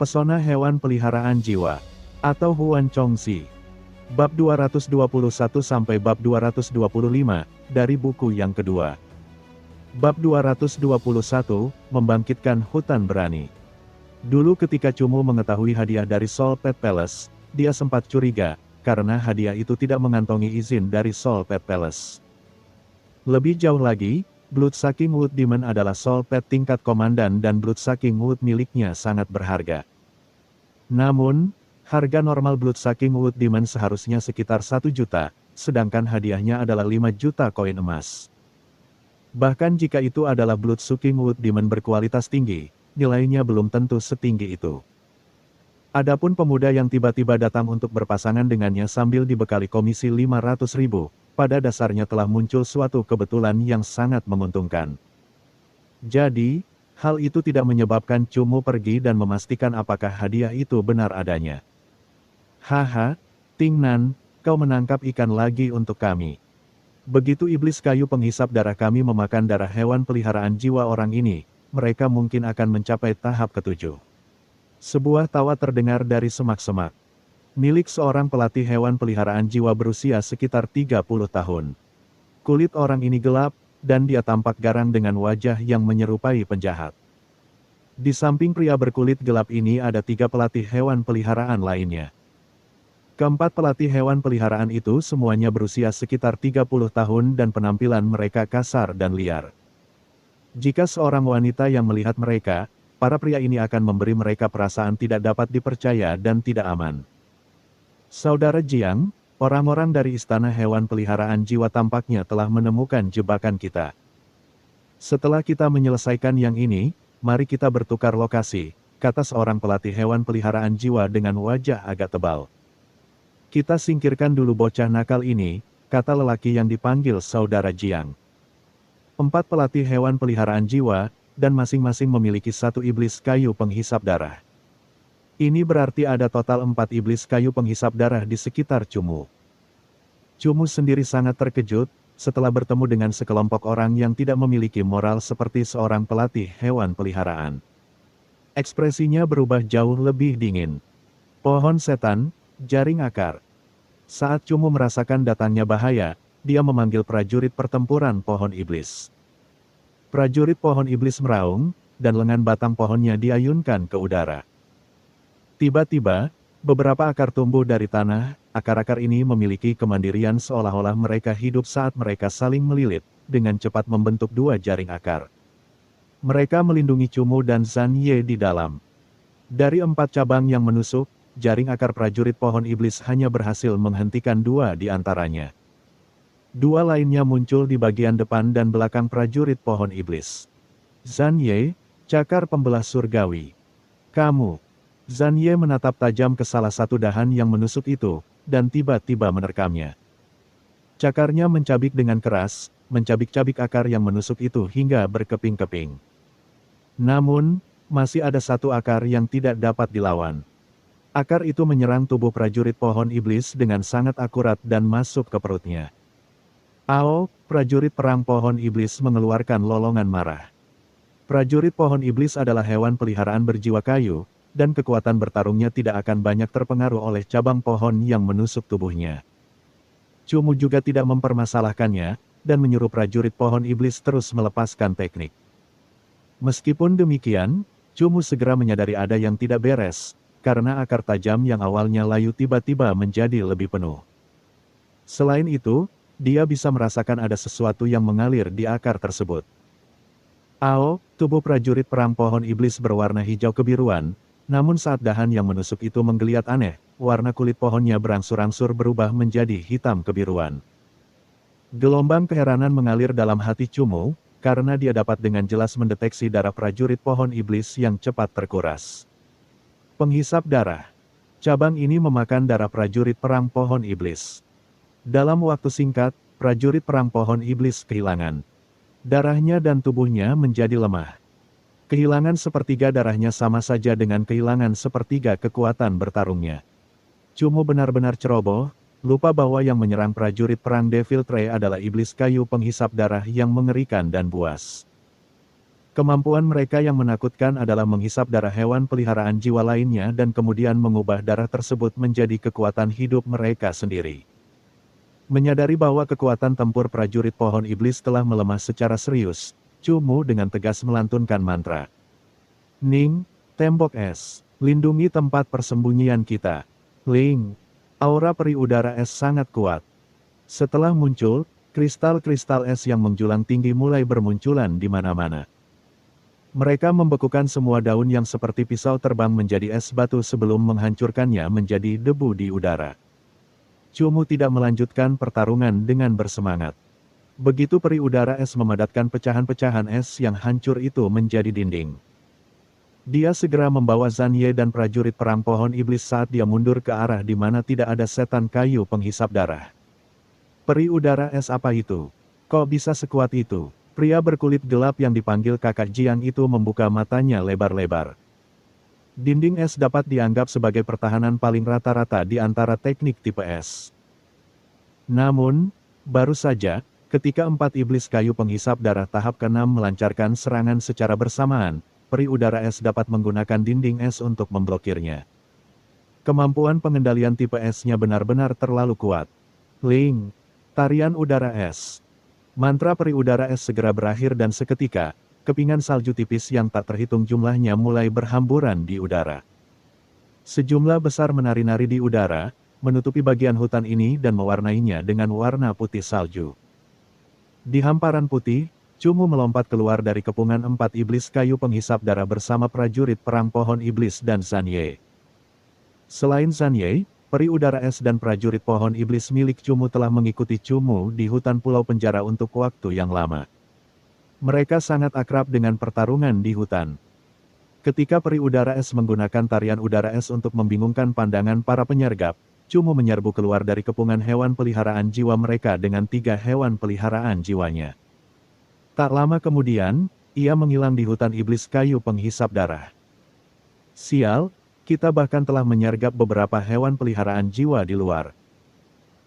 Pesona hewan peliharaan jiwa, atau Huan Chongxi. Bab 221 sampai bab 225, dari buku yang kedua. Bab 221, membangkitkan hutan berani. Dulu ketika Cumu mengetahui hadiah dari Soul Pet Palace, dia sempat curiga, karena hadiah itu tidak mengantongi izin dari Soul Pet Palace. Lebih jauh lagi, Blood Sucking Wood Demon adalah Soul Pet tingkat komandan dan Blood Sucking Wood miliknya sangat berharga. Namun, harga normal Blood Sucking Wood Demon seharusnya sekitar 1 juta, sedangkan hadiahnya adalah 5 juta koin emas. Bahkan jika itu adalah Blood Sucking Wood Demon berkualitas tinggi, nilainya belum tentu setinggi itu. Adapun pemuda yang tiba-tiba datang untuk berpasangan dengannya sambil dibekali komisi 500.000, pada dasarnya telah muncul suatu kebetulan yang sangat menguntungkan. Jadi, hal itu tidak menyebabkan Cumu pergi dan memastikan apakah hadiah itu benar adanya. Haha, Ting Nan, kau menangkap ikan lagi untuk kami. Begitu iblis kayu penghisap darah kami memakan darah hewan peliharaan jiwa orang ini, mereka mungkin akan mencapai tahap ke-7. Sebuah tawa terdengar dari semak-semak. Milik seorang pelatih hewan peliharaan jiwa berusia sekitar 30 tahun. Kulit orang ini gelap, dan dia tampak garang dengan wajah yang menyerupai penjahat. Di samping pria berkulit gelap ini ada 3 pelatih hewan peliharaan lainnya. Keempat pelatih hewan peliharaan itu semuanya berusia sekitar 30 tahun dan penampilan mereka kasar dan liar. Jika seorang wanita yang melihat mereka, para pria ini akan memberi mereka perasaan tidak dapat dipercaya dan tidak aman. Saudara Jiang, orang-orang dari istana hewan peliharaan jiwa tampaknya telah menemukan jebakan kita. Setelah kita menyelesaikan yang ini, mari kita bertukar lokasi, kata seorang pelatih hewan peliharaan jiwa dengan wajah agak tebal. Kita singkirkan dulu bocah nakal ini, kata lelaki yang dipanggil Saudara Jiang. 4 pelatih hewan peliharaan jiwa, dan masing-masing memiliki 1 iblis kayu penghisap darah. Ini berarti ada total 4 iblis kayu penghisap darah di sekitar Cumu. Cumu sendiri sangat terkejut, setelah bertemu dengan sekelompok orang yang tidak memiliki moral seperti seorang pelatih hewan peliharaan. Ekspresinya berubah jauh lebih dingin. Pohon setan, jaring akar. Saat Cumu merasakan datangnya bahaya, dia memanggil prajurit pertempuran pohon iblis. Prajurit pohon iblis meraung, dan lengan batang pohonnya diayunkan ke udara. Tiba-tiba, beberapa akar tumbuh dari tanah, akar-akar ini memiliki kemandirian seolah-olah mereka hidup saat mereka saling melilit, dengan cepat membentuk 2 jaring akar. Mereka melindungi Cumu dan Zan Ye di dalam. Dari 4 cabang yang menusuk, jaring akar prajurit pohon iblis hanya berhasil menghentikan 2 di antaranya. 2 lainnya muncul di bagian depan dan belakang prajurit pohon iblis. Zan Ye, cakar pembelah surgawi. Kamu. Zan Ye menatap tajam ke salah satu dahan yang menusuk itu, dan tiba-tiba menerkamnya. Cakarnya mencabik dengan keras, mencabik-cabik akar yang menusuk itu hingga berkeping-keping. Namun, masih ada 1 akar yang tidak dapat dilawan. Akar itu menyerang tubuh prajurit pohon iblis dengan sangat akurat dan masuk ke perutnya. Ao, prajurit perang pohon iblis mengeluarkan lolongan marah. Prajurit pohon iblis adalah hewan peliharaan berjiwa kayu, dan kekuatan bertarungnya tidak akan banyak terpengaruh oleh cabang pohon yang menusuk tubuhnya. Cumu juga tidak mempermasalahkannya, dan menyuruh prajurit pohon iblis terus melepaskan teknik. Meskipun demikian, Cumu segera menyadari ada yang tidak beres, karena akar tajam yang awalnya layu tiba-tiba menjadi lebih penuh. Selain itu, dia bisa merasakan ada sesuatu yang mengalir di akar tersebut. Ao, tubuh prajurit perang pohon iblis berwarna hijau kebiruan, namun saat dahan yang menusuk itu menggeliat aneh, warna kulit pohonnya berangsur-angsur berubah menjadi hitam kebiruan. Gelombang keheranan mengalir dalam hati Cumu, karena dia dapat dengan jelas mendeteksi darah prajurit pohon iblis yang cepat terkuras. Penghisap darah. Cabang ini memakan darah prajurit perang pohon iblis. Dalam waktu singkat, prajurit perang pohon iblis kehilangan darahnya dan tubuhnya menjadi lemah. Kehilangan sepertiga darahnya sama saja dengan kehilangan sepertiga kekuatan bertarungnya. Cumu benar-benar ceroboh, lupa bahwa yang menyerang prajurit perang Devil Tree adalah iblis kayu penghisap darah yang mengerikan dan buas. Kemampuan mereka yang menakutkan adalah menghisap darah hewan peliharaan jiwa lainnya dan kemudian mengubah darah tersebut menjadi kekuatan hidup mereka sendiri. Menyadari bahwa kekuatan tempur prajurit pohon iblis telah melemah secara serius, Chu Mu dengan tegas melantunkan mantra. Ning, tembok es, lindungi tempat persembunyian kita. Ling, aura peri udara es sangat kuat. Setelah muncul, kristal-kristal es yang menjulang tinggi mulai bermunculan di mana-mana. Mereka membekukan semua daun yang seperti pisau terbang menjadi es batu sebelum menghancurkannya menjadi debu di udara. Chu Mu tidak melanjutkan pertarungan dengan bersemangat. Begitu peri udara es memadatkan pecahan-pecahan es yang hancur itu menjadi dinding. Dia segera membawa Zhan Ye dan prajurit perang pohon iblis saat dia mundur ke arah di mana tidak ada setan kayu penghisap darah. Peri udara es apa itu? Kok bisa sekuat itu? Pria berkulit gelap yang dipanggil kakak Jiang itu membuka matanya lebar-lebar. Dinding es dapat dianggap sebagai pertahanan paling rata-rata di antara teknik tipe es. Namun, baru saja, ketika 4 iblis kayu penghisap darah tahap ke-6 melancarkan serangan secara bersamaan, peri udara es dapat menggunakan dinding es untuk memblokirnya. Kemampuan pengendalian tipe esnya benar-benar terlalu kuat. Ling, tarian udara es. Mantra peri udara es segera berakhir dan seketika, kepingan salju tipis yang tak terhitung jumlahnya mulai berhamburan di udara. Sejumlah besar menari-nari di udara, menutupi bagian hutan ini dan mewarnainya dengan warna putih salju. Di hamparan putih, Chu Mu melompat keluar dari kepungan 4 iblis kayu penghisap darah bersama prajurit perang pohon iblis dan Zhan Ye. Selain Zhan Ye, peri udara es dan prajurit pohon iblis milik Chu Mu telah mengikuti Chu Mu di hutan pulau penjara untuk waktu yang lama. Mereka sangat akrab dengan pertarungan di hutan. Ketika peri udara es menggunakan tarian udara es untuk membingungkan pandangan para penyergap, Chu Mu menyerbu keluar dari kepungan hewan peliharaan jiwa mereka dengan 3 hewan peliharaan jiwanya. Tak lama kemudian, ia menghilang di hutan iblis kayu penghisap darah. Sial! Kita bahkan telah menyergap beberapa hewan peliharaan jiwa di luar.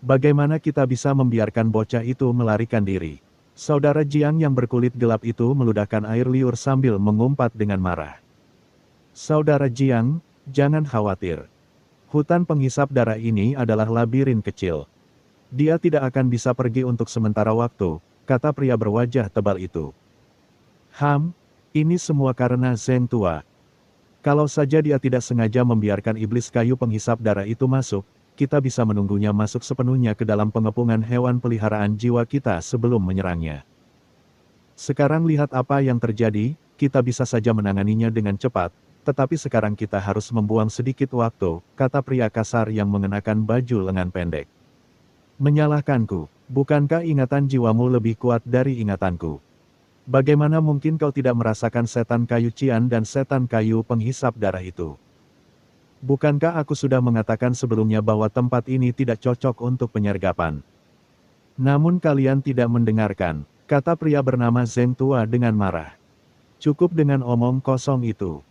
Bagaimana kita bisa membiarkan bocah itu melarikan diri? Saudara Jiang yang berkulit gelap itu meludahkan air liur sambil mengumpat dengan marah. Saudara Jiang, jangan khawatir. Hutan penghisap darah ini adalah labirin kecil. Dia tidak akan bisa pergi untuk sementara waktu, kata pria berwajah tebal itu. Ini semua karena Zheng tua. Kalau saja dia tidak sengaja membiarkan iblis kayu penghisap darah itu masuk, kita bisa menunggunya masuk sepenuhnya ke dalam pengepungan hewan peliharaan jiwa kita sebelum menyerangnya. Sekarang lihat apa yang terjadi, kita bisa saja menanganinya dengan cepat, tetapi sekarang kita harus membuang sedikit waktu, kata pria kasar yang mengenakan baju lengan pendek. Menyalahkanku, bukankah ingatan jiwamu lebih kuat dari ingatanku? Bagaimana mungkin kau tidak merasakan setan kayu cian dan setan kayu penghisap darah itu? Bukankah aku sudah mengatakan sebelumnya bahwa tempat ini tidak cocok untuk penyergapan? Namun kalian tidak mendengarkan, kata pria bernama Zheng tua dengan marah. Cukup dengan omong kosong itu.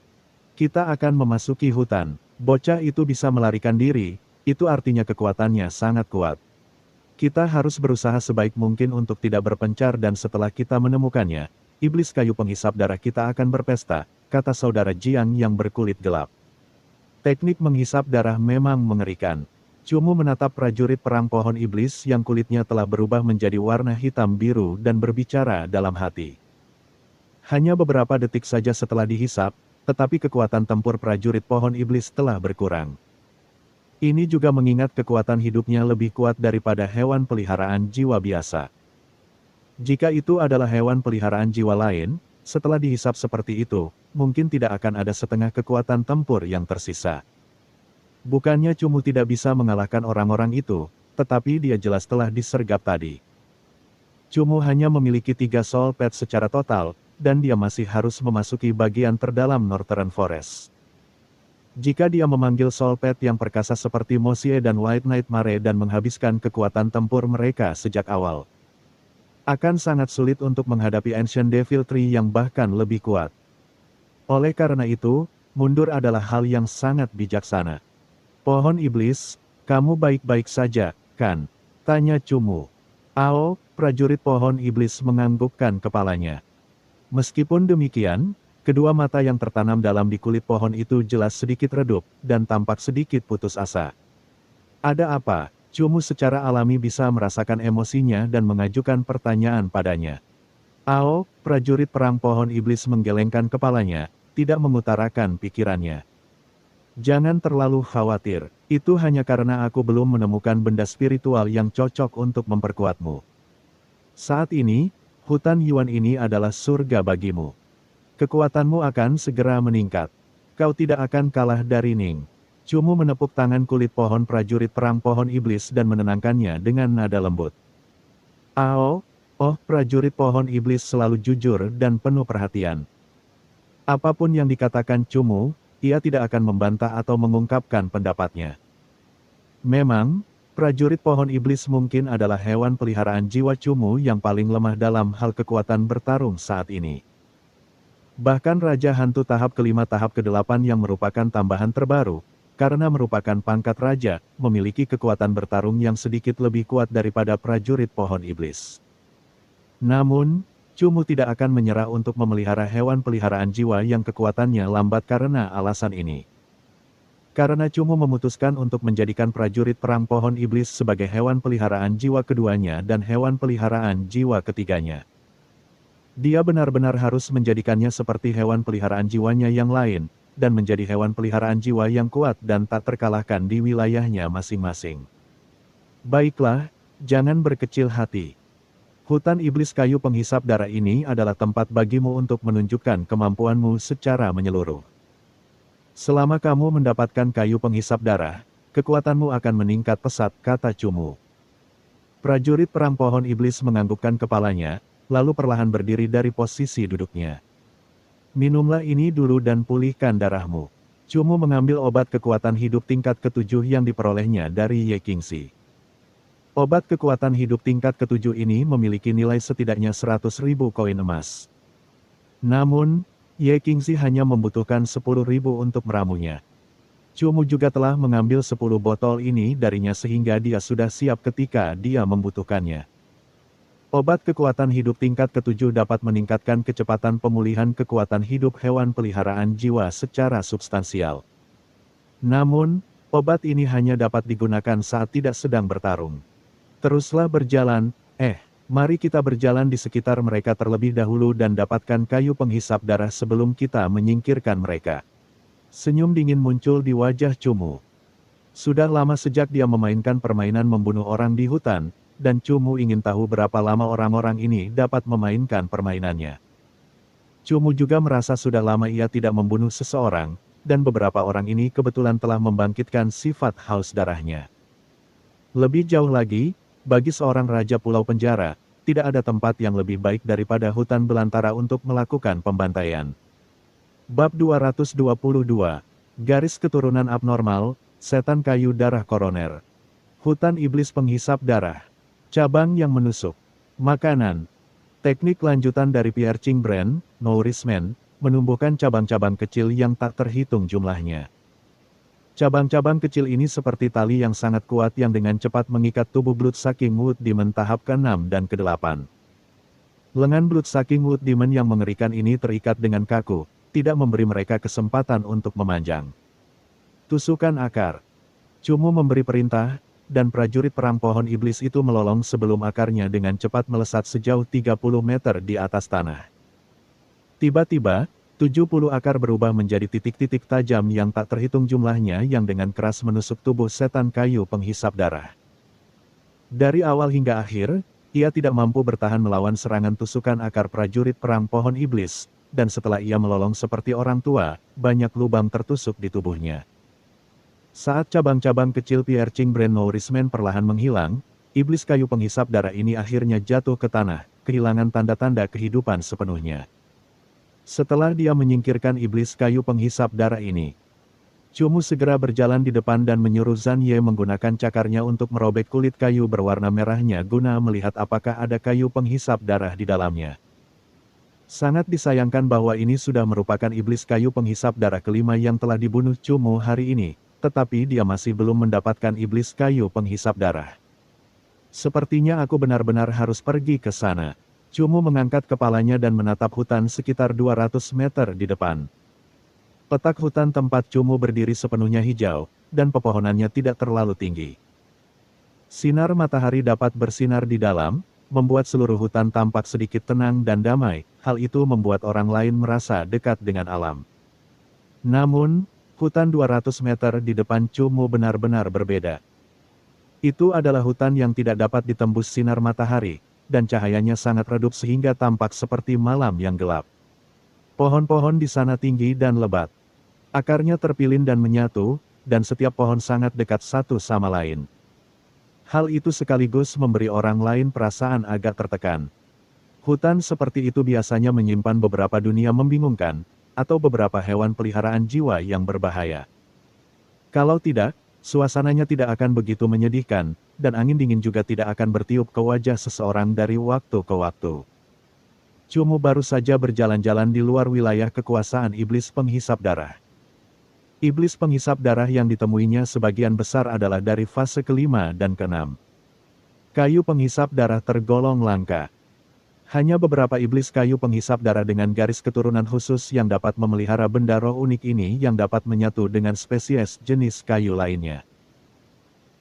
Kita akan memasuki hutan, bocah itu bisa melarikan diri, itu artinya kekuatannya sangat kuat. Kita harus berusaha sebaik mungkin untuk tidak berpencar dan setelah kita menemukannya, iblis kayu penghisap darah kita akan berpesta, kata saudara Jiang yang berkulit gelap. Teknik menghisap darah memang mengerikan. Chu Mu menatap prajurit perang pohon iblis yang kulitnya telah berubah menjadi warna hitam biru dan berbicara dalam hati. Hanya beberapa detik saja setelah dihisap, tetapi kekuatan tempur prajurit pohon iblis telah berkurang. Ini juga mengingat kekuatan hidupnya lebih kuat daripada hewan peliharaan jiwa biasa. Jika itu adalah hewan peliharaan jiwa lain, setelah dihisap seperti itu, mungkin tidak akan ada setengah kekuatan tempur yang tersisa. Bukannya Chu Mu tidak bisa mengalahkan orang-orang itu, tetapi dia jelas telah disergap tadi. Chu Mu hanya memiliki 3 soul pad secara total, dan dia masih harus memasuki bagian terdalam Northern Forest. Jika dia memanggil soul pad yang perkasa seperti Mosie dan White Knight Mare dan menghabiskan kekuatan tempur mereka sejak awal, akan sangat sulit untuk menghadapi Ancient Devil Tree yang bahkan lebih kuat. Oleh karena itu, mundur adalah hal yang sangat bijaksana. Pohon iblis, kamu baik-baik saja, kan? Tanya Chu Mu. Prajurit pohon iblis menganggukkan kepalanya. Meskipun demikian, kedua mata yang tertanam dalam di kulit pohon itu jelas sedikit redup, dan tampak sedikit putus asa. Ada apa? Cumu secara alami bisa merasakan emosinya dan mengajukan pertanyaan padanya. Ao, prajurit perang pohon iblis menggelengkan kepalanya, tidak mengutarakan pikirannya. Jangan terlalu khawatir, itu hanya karena aku belum menemukan benda spiritual yang cocok untuk memperkuatmu. Saat ini, hutan Yuan ini adalah surga bagimu. Kekuatanmu akan segera meningkat. Kau tidak akan kalah dari Ning. Cumu menepuk tangan kulit pohon prajurit perang pohon iblis dan menenangkannya dengan nada lembut. Ao, oh prajurit pohon iblis selalu jujur dan penuh perhatian. Apapun yang dikatakan Cumu, ia tidak akan membantah atau mengungkapkan pendapatnya. Memang, prajurit pohon iblis mungkin adalah hewan peliharaan jiwa Cumu yang paling lemah dalam hal kekuatan bertarung saat ini. Bahkan Raja Hantu tahap kelima tahap ke-8 yang merupakan tambahan terbaru, karena merupakan pangkat raja, memiliki kekuatan bertarung yang sedikit lebih kuat daripada prajurit pohon iblis. Namun, Cumu tidak akan menyerah untuk memelihara hewan peliharaan jiwa yang kekuatannya lambat karena alasan ini. Karena Cumu memutuskan untuk menjadikan prajurit perang pohon iblis sebagai hewan peliharaan jiwa keduanya dan hewan peliharaan jiwa ketiganya. Dia benar-benar harus menjadikannya seperti hewan peliharaan jiwanya yang lain, dan menjadi hewan peliharaan jiwa yang kuat dan tak terkalahkan di wilayahnya masing-masing. Baiklah, jangan berkecil hati. Hutan iblis kayu penghisap darah ini adalah tempat bagimu untuk menunjukkan kemampuanmu secara menyeluruh. Selama kamu mendapatkan kayu penghisap darah, kekuatanmu akan meningkat pesat, kata Cumu. Prajurit perang pohon iblis menganggukkan kepalanya, lalu perlahan berdiri dari posisi duduknya. Minumlah ini dulu dan pulihkan darahmu. Cumu mengambil obat kekuatan hidup tingkat ke-7 yang diperolehnya dari Ye Qingxi. Obat kekuatan hidup tingkat ke-7 ini memiliki nilai setidaknya 100.000 koin emas. Namun, Ye Qingxi hanya membutuhkan 10.000 untuk meramunya. Cumu juga telah mengambil 10 botol ini darinya sehingga dia sudah siap ketika dia membutuhkannya. Obat kekuatan hidup tingkat ke-7 dapat meningkatkan kecepatan pemulihan kekuatan hidup hewan peliharaan jiwa secara substansial. Namun, obat ini hanya dapat digunakan saat tidak sedang bertarung. Teruslah berjalan, mari kita berjalan di sekitar mereka terlebih dahulu dan dapatkan kayu penghisap darah sebelum kita menyingkirkan mereka. Senyum dingin muncul di wajah Cumu. Sudah lama sejak dia memainkan permainan membunuh orang di hutan, dan Cumu ingin tahu berapa lama orang-orang ini dapat memainkan permainannya. Cumu juga merasa sudah lama ia tidak membunuh seseorang, dan beberapa orang ini kebetulan telah membangkitkan sifat haus darahnya. Lebih jauh lagi, bagi seorang raja pulau penjara, tidak ada tempat yang lebih baik daripada hutan belantara untuk melakukan pembantaian. Bab 222, Garis Keturunan Abnormal, Setan Kayu Darah Koroner. Hutan Iblis Penghisap Darah. Cabang yang menusuk. Makanan. Teknik lanjutan dari Piercing Brand, Nourishment, menumbuhkan cabang-cabang kecil yang tak terhitung jumlahnya. Cabang-cabang kecil ini seperti tali yang sangat kuat yang dengan cepat mengikat tubuh Bloodsucking Wood Demon tahap ke-6 dan ke-8. Lengan Bloodsucking Wood Demon yang mengerikan ini terikat dengan kaku, tidak memberi mereka kesempatan untuk memanjang. Tusukan akar. Cumu memberi perintah, dan prajurit perang pohon iblis itu melolong sebelum akarnya dengan cepat melesat sejauh 30 meter di atas tanah. Tiba-tiba, 70 akar berubah menjadi titik-titik tajam yang tak terhitung jumlahnya yang dengan keras menusuk tubuh setan kayu penghisap darah. Dari awal hingga akhir, ia tidak mampu bertahan melawan serangan tusukan akar prajurit perang pohon iblis, dan setelah ia melolong seperti orang tua, banyak lubang tertusuk di tubuhnya. Saat cabang-cabang kecil Piercing Brand Nourishment perlahan menghilang, iblis kayu penghisap darah ini akhirnya jatuh ke tanah, kehilangan tanda-tanda kehidupan sepenuhnya. Setelah dia menyingkirkan iblis kayu penghisap darah ini, Cumu segera berjalan di depan dan menyuruh Zhan Ye menggunakan cakarnya untuk merobek kulit kayu berwarna merahnya guna melihat apakah ada kayu penghisap darah di dalamnya. Sangat disayangkan bahwa ini sudah merupakan iblis kayu penghisap darah kelima yang telah dibunuh Cumu hari ini. Tetapi dia masih belum mendapatkan iblis kayu penghisap darah. Sepertinya aku benar-benar harus pergi ke sana. Cumu mengangkat kepalanya dan menatap hutan sekitar 200 meter di depan. Petak hutan tempat Cumu berdiri sepenuhnya hijau, dan pepohonannya tidak terlalu tinggi. Sinar matahari dapat bersinar di dalam, membuat seluruh hutan tampak sedikit tenang dan damai. Hal itu membuat orang lain merasa dekat dengan alam. Namun, hutan 200 meter di depan Cumu benar-benar berbeda. Itu adalah hutan yang tidak dapat ditembus sinar matahari, dan cahayanya sangat redup sehingga tampak seperti malam yang gelap. Pohon-pohon di sana tinggi dan lebat. Akarnya terpilin dan menyatu, dan setiap pohon sangat dekat satu sama lain. Hal itu sekaligus memberi orang lain perasaan agak tertekan. Hutan seperti itu biasanya menyimpan beberapa dunia membingungkan, atau beberapa hewan peliharaan jiwa yang berbahaya. Kalau tidak, suasananya tidak akan begitu menyedihkan, dan angin dingin juga tidak akan bertiup ke wajah seseorang dari waktu ke waktu. Cumu baru saja berjalan-jalan di luar wilayah kekuasaan iblis penghisap darah. Iblis penghisap darah yang ditemuinya sebagian besar adalah dari fase kelima dan keenam. Kayu penghisap darah tergolong langka. Hanya beberapa iblis kayu penghisap darah dengan garis keturunan khusus yang dapat memelihara benda roh unik ini yang dapat menyatu dengan spesies jenis kayu lainnya.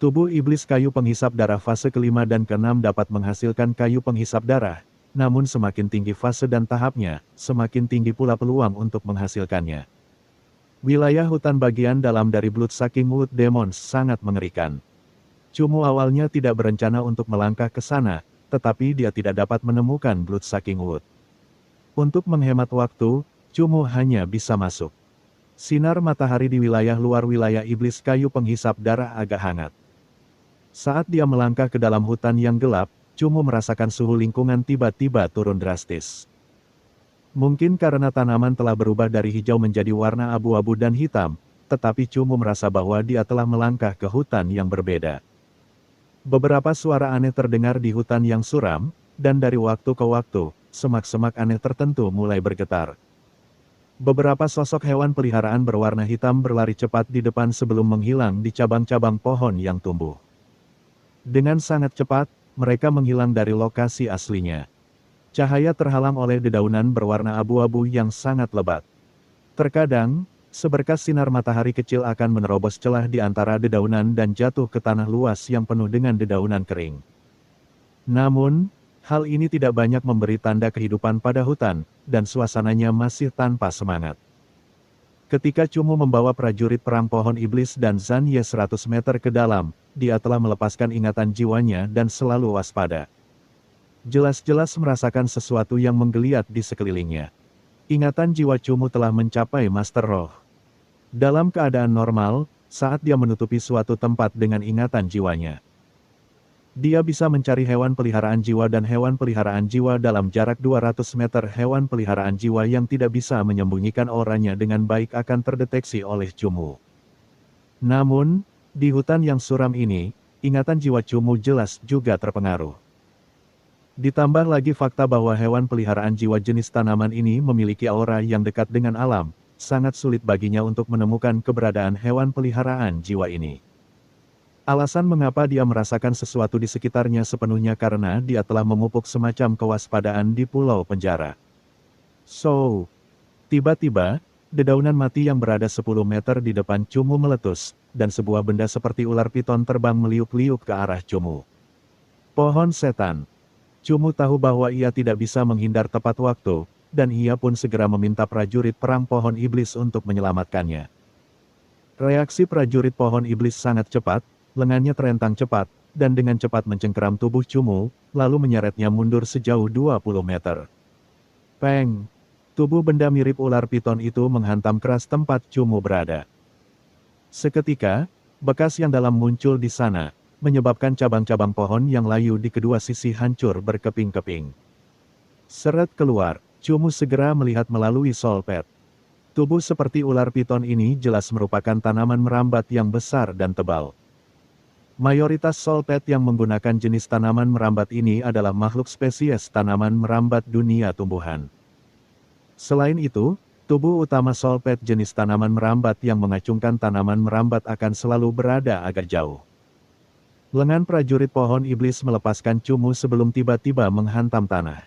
Tubuh iblis kayu penghisap darah fase kelima dan keenam dapat menghasilkan kayu penghisap darah, namun semakin tinggi fase dan tahapnya, semakin tinggi pula peluang untuk menghasilkannya. Wilayah hutan bagian dalam dari Bloodsucking Wood Demons sangat mengerikan. Cumu awalnya tidak berencana untuk melangkah ke sana, tetapi dia tidak dapat menemukan Bloodsucking Wood. Untuk menghemat waktu, Cumu hanya bisa masuk. Sinar matahari di wilayah luar wilayah iblis kayu penghisap darah agak hangat. Saat dia melangkah ke dalam hutan yang gelap, Cumu merasakan suhu lingkungan tiba-tiba turun drastis. Mungkin karena tanaman telah berubah dari hijau menjadi warna abu-abu dan hitam, tetapi Cumu merasa bahwa dia telah melangkah ke hutan yang berbeda. Beberapa suara aneh terdengar di hutan yang suram, dan dari waktu ke waktu, semak-semak aneh tertentu mulai bergetar. Beberapa sosok hewan peliharaan berwarna hitam berlari cepat di depan sebelum menghilang di cabang-cabang pohon yang tumbuh. Dengan sangat cepat, mereka menghilang dari lokasi aslinya. Cahaya terhalang oleh dedaunan berwarna abu-abu yang sangat lebat. Terkadang, seberkas sinar matahari kecil akan menerobos celah di antara dedaunan dan jatuh ke tanah luas yang penuh dengan dedaunan kering. Namun, hal ini tidak banyak memberi tanda kehidupan pada hutan, dan suasananya masih tanpa semangat. Ketika Cumu membawa prajurit perang pohon iblis dan Zanye 100 meter ke dalam, dia telah melepaskan ingatan jiwanya dan selalu waspada. Jelas-jelas merasakan sesuatu yang menggeliat di sekelilingnya. Ingatan jiwa Cumu telah mencapai Master Roh. Dalam keadaan normal, saat dia menutupi suatu tempat dengan ingatan jiwanya, dia bisa mencari hewan peliharaan jiwa dan hewan peliharaan jiwa dalam jarak 200 meter. Hewan peliharaan jiwa yang tidak bisa menyembunyikan auranya dengan baik akan terdeteksi oleh Cumu. Namun, di hutan yang suram ini, ingatan jiwa Cumu jelas juga terpengaruh. Ditambah lagi fakta bahwa hewan peliharaan jiwa jenis tanaman ini memiliki aura yang dekat dengan alam, sangat sulit baginya untuk menemukan keberadaan hewan peliharaan jiwa ini. Alasan mengapa dia merasakan sesuatu di sekitarnya sepenuhnya karena dia telah memupuk semacam kewaspadaan di pulau penjara. Tiba-tiba, dedaunan mati yang berada 10 meter di depan Cumu meletus, dan sebuah benda seperti ular piton terbang meliuk-liuk ke arah Cumu. Pohon setan. Cumu tahu bahwa ia tidak bisa menghindar tepat waktu, dan ia pun segera meminta prajurit perang pohon iblis untuk menyelamatkannya. Reaksi prajurit pohon iblis sangat cepat, lengannya terentang cepat, dan dengan cepat mencengkeram tubuh Cumu, lalu menyeretnya mundur sejauh 20 meter. Peng! Tubuh benda mirip ular piton itu menghantam keras tempat Cumu berada. Seketika, bekas yang dalam muncul di sana, menyebabkan cabang-cabang pohon yang layu di kedua sisi hancur berkeping-keping. Seret keluar, Cumu segera melihat melalui solpet. Tubuh seperti ular piton ini jelas merupakan tanaman merambat yang besar dan tebal. Mayoritas solpet yang menggunakan jenis tanaman merambat ini adalah makhluk spesies tanaman merambat dunia tumbuhan. Selain itu, tubuh utama solpet jenis tanaman merambat yang mengacungkan tanaman merambat akan selalu berada agak jauh. Lengan prajurit pohon iblis melepaskan Cumu sebelum tiba-tiba menghantam tanah.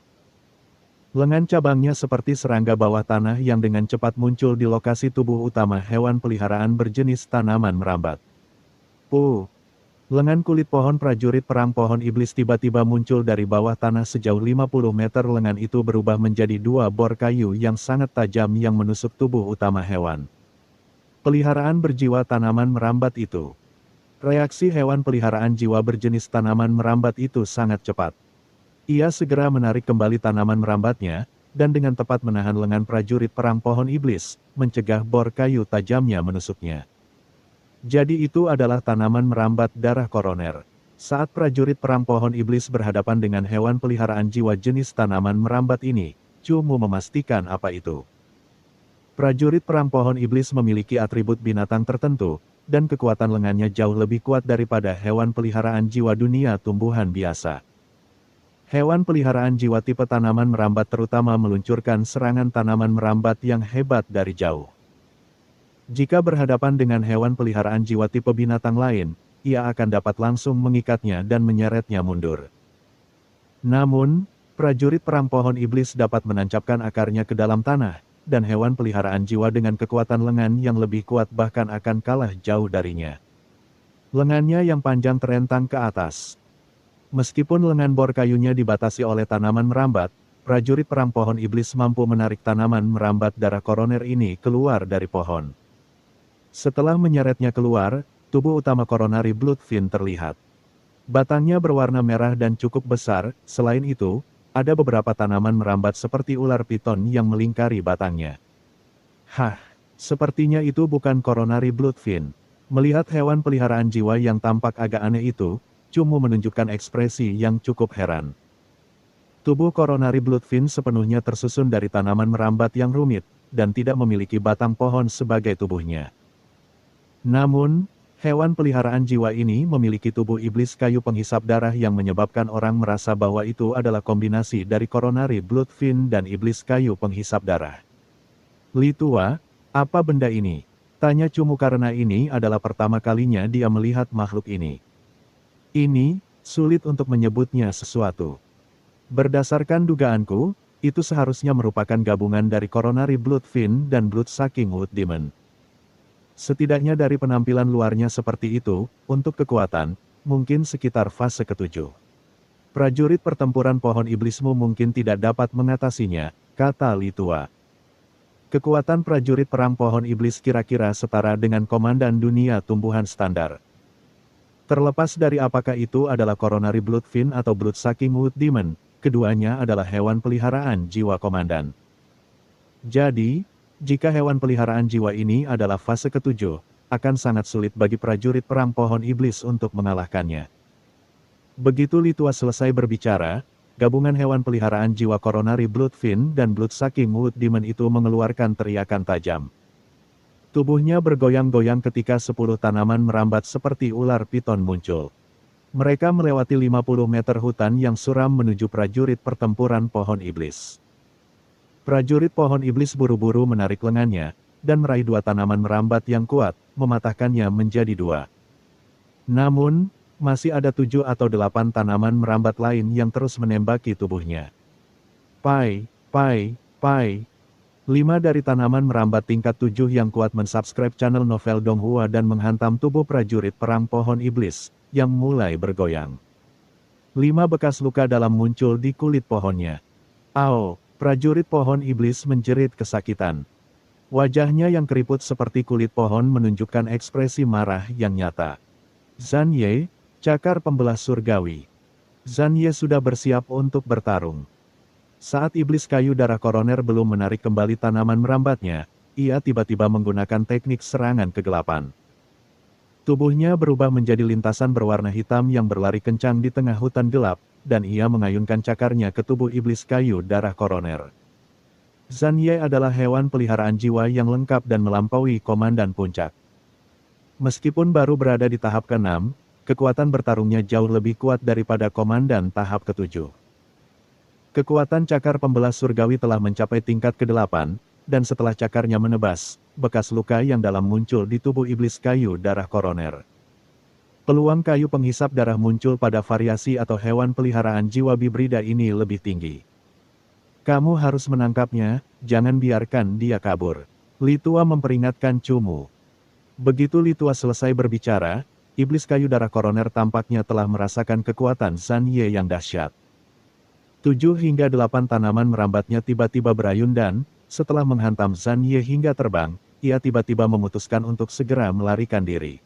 Lengan cabangnya seperti serangga bawah tanah yang dengan cepat muncul di lokasi tubuh utama hewan peliharaan berjenis tanaman merambat. Lengan kulit pohon prajurit perang pohon iblis tiba-tiba muncul dari bawah tanah sejauh 50 meter. Lengan itu berubah menjadi dua bor kayu yang sangat tajam yang menusuk tubuh utama hewan peliharaan berjiwa tanaman merambat itu. Reaksi hewan peliharaan jiwa berjenis tanaman merambat itu sangat cepat. Ia segera menarik kembali tanaman merambatnya, dan dengan tepat menahan lengan prajurit perang pohon iblis, mencegah bor kayu tajamnya menusuknya. Jadi itu adalah tanaman merambat darah koroner. Saat prajurit perang pohon iblis berhadapan dengan hewan peliharaan jiwa jenis tanaman merambat ini, Chu Mu memastikan apa itu. Prajurit perang pohon iblis memiliki atribut binatang tertentu, dan kekuatan lengannya jauh lebih kuat daripada hewan peliharaan jiwa dunia tumbuhan biasa. Hewan peliharaan jiwa tipe tanaman merambat terutama meluncurkan serangan tanaman merambat yang hebat dari jauh. Jika berhadapan dengan hewan peliharaan jiwa tipe binatang lain, ia akan dapat langsung mengikatnya dan menyeretnya mundur. Namun, prajurit perang pohon iblis dapat menancapkan akarnya ke dalam tanah, dan hewan peliharaan jiwa dengan kekuatan lengan yang lebih kuat bahkan akan kalah jauh darinya. Lengannya yang panjang terentang ke atas. Meskipun lengan bor kayunya dibatasi oleh tanaman merambat, prajurit perang pohon iblis mampu menarik tanaman merambat darah koroner ini keluar dari pohon. Setelah menyeretnya keluar, tubuh utama koronari Bloodfin terlihat. Batangnya berwarna merah dan cukup besar. Selain itu, ada beberapa tanaman merambat seperti ular piton yang melingkari batangnya. Sepertinya itu bukan koronari Bloodfin. Melihat hewan peliharaan jiwa yang tampak agak aneh itu, Chu Mu menunjukkan ekspresi yang cukup heran. Tubuh koronari Bloodfin sepenuhnya tersusun dari tanaman merambat yang rumit, dan tidak memiliki batang pohon sebagai tubuhnya. Namun, hewan peliharaan jiwa ini memiliki tubuh iblis kayu penghisap darah yang menyebabkan orang merasa bahwa itu adalah kombinasi dari koronari Bloodfin dan iblis kayu penghisap darah. Li Tua, apa benda ini? Tanya Chu Mu karena ini adalah pertama kalinya dia melihat makhluk ini. Ini, sulit untuk menyebutnya sesuatu. Berdasarkan dugaanku, itu seharusnya merupakan gabungan dari koronari Bloodfin dan Bloodsucking Wood Demon. Setidaknya dari penampilan luarnya seperti itu, untuk kekuatan, mungkin sekitar fase ke-7. Prajurit pertempuran pohon iblismu mungkin tidak dapat mengatasinya, kata Li Tua. Kekuatan prajurit perang pohon iblis kira-kira setara dengan komandan dunia tumbuhan standar. Terlepas dari apakah itu adalah koronari Bloodfin atau Bloodsucking Wood Demon, keduanya adalah hewan peliharaan jiwa komandan. Jadi, jika hewan peliharaan jiwa ini adalah fase ke-7, akan sangat sulit bagi prajurit perang pohon iblis untuk mengalahkannya. Begitu Li Tua selesai berbicara, gabungan hewan peliharaan jiwa koronari Bloodfin dan Bloodsucking Wood Demon itu mengeluarkan teriakan tajam. Tubuhnya bergoyang-goyang ketika 10 tanaman merambat seperti ular piton muncul. Mereka melewati 50 meter hutan yang suram menuju prajurit pertempuran pohon iblis. Prajurit pohon iblis buru-buru menarik lengannya, dan meraih 2 tanaman merambat yang kuat, mematahkannya menjadi 2. Namun, masih ada 7 atau 8 tanaman merambat lain yang terus menembaki tubuhnya. 5 dari tanaman merambat tingkat 7 yang kuat mensubscribe channel Novel Donghua dan menghantam tubuh prajurit perang pohon iblis, yang mulai bergoyang. 5 bekas luka dalam muncul di kulit pohonnya. Prajurit pohon iblis menjerit kesakitan. Wajahnya yang keriput seperti kulit pohon menunjukkan ekspresi marah yang nyata. Zhan Ye, cakar pembelah surgawi. Zhan Ye sudah bersiap untuk bertarung. Saat iblis kayu darah koroner belum menarik kembali tanaman merambatnya, ia tiba-tiba menggunakan teknik serangan kegelapan. Tubuhnya berubah menjadi lintasan berwarna hitam yang berlari kencang di tengah hutan gelap, dan ia mengayunkan cakarnya ke tubuh iblis kayu darah koroner. Zhan Ye adalah hewan peliharaan jiwa yang lengkap dan melampaui komandan puncak. Meskipun baru berada di tahap ke-6, kekuatan bertarungnya jauh lebih kuat daripada komandan tahap ke-7. Kekuatan cakar pembelah surgawi telah mencapai tingkat ke-8, dan setelah cakarnya menebas, bekas luka yang dalam muncul di tubuh iblis kayu darah koroner. Peluang kayu penghisap darah muncul pada variasi atau hewan peliharaan jiwa bibrida ini lebih tinggi. Kamu harus menangkapnya, jangan biarkan dia kabur. Li Tua memperingatkan Chu Mu. Begitu Li Tua selesai berbicara, iblis kayu darah koroner tampaknya telah merasakan kekuatan Zhan Ye yang dahsyat. 7 hingga 8 tanaman merambatnya tiba-tiba berayun dan, setelah menghantam Zhan Ye hingga terbang, ia tiba-tiba memutuskan untuk segera melarikan diri.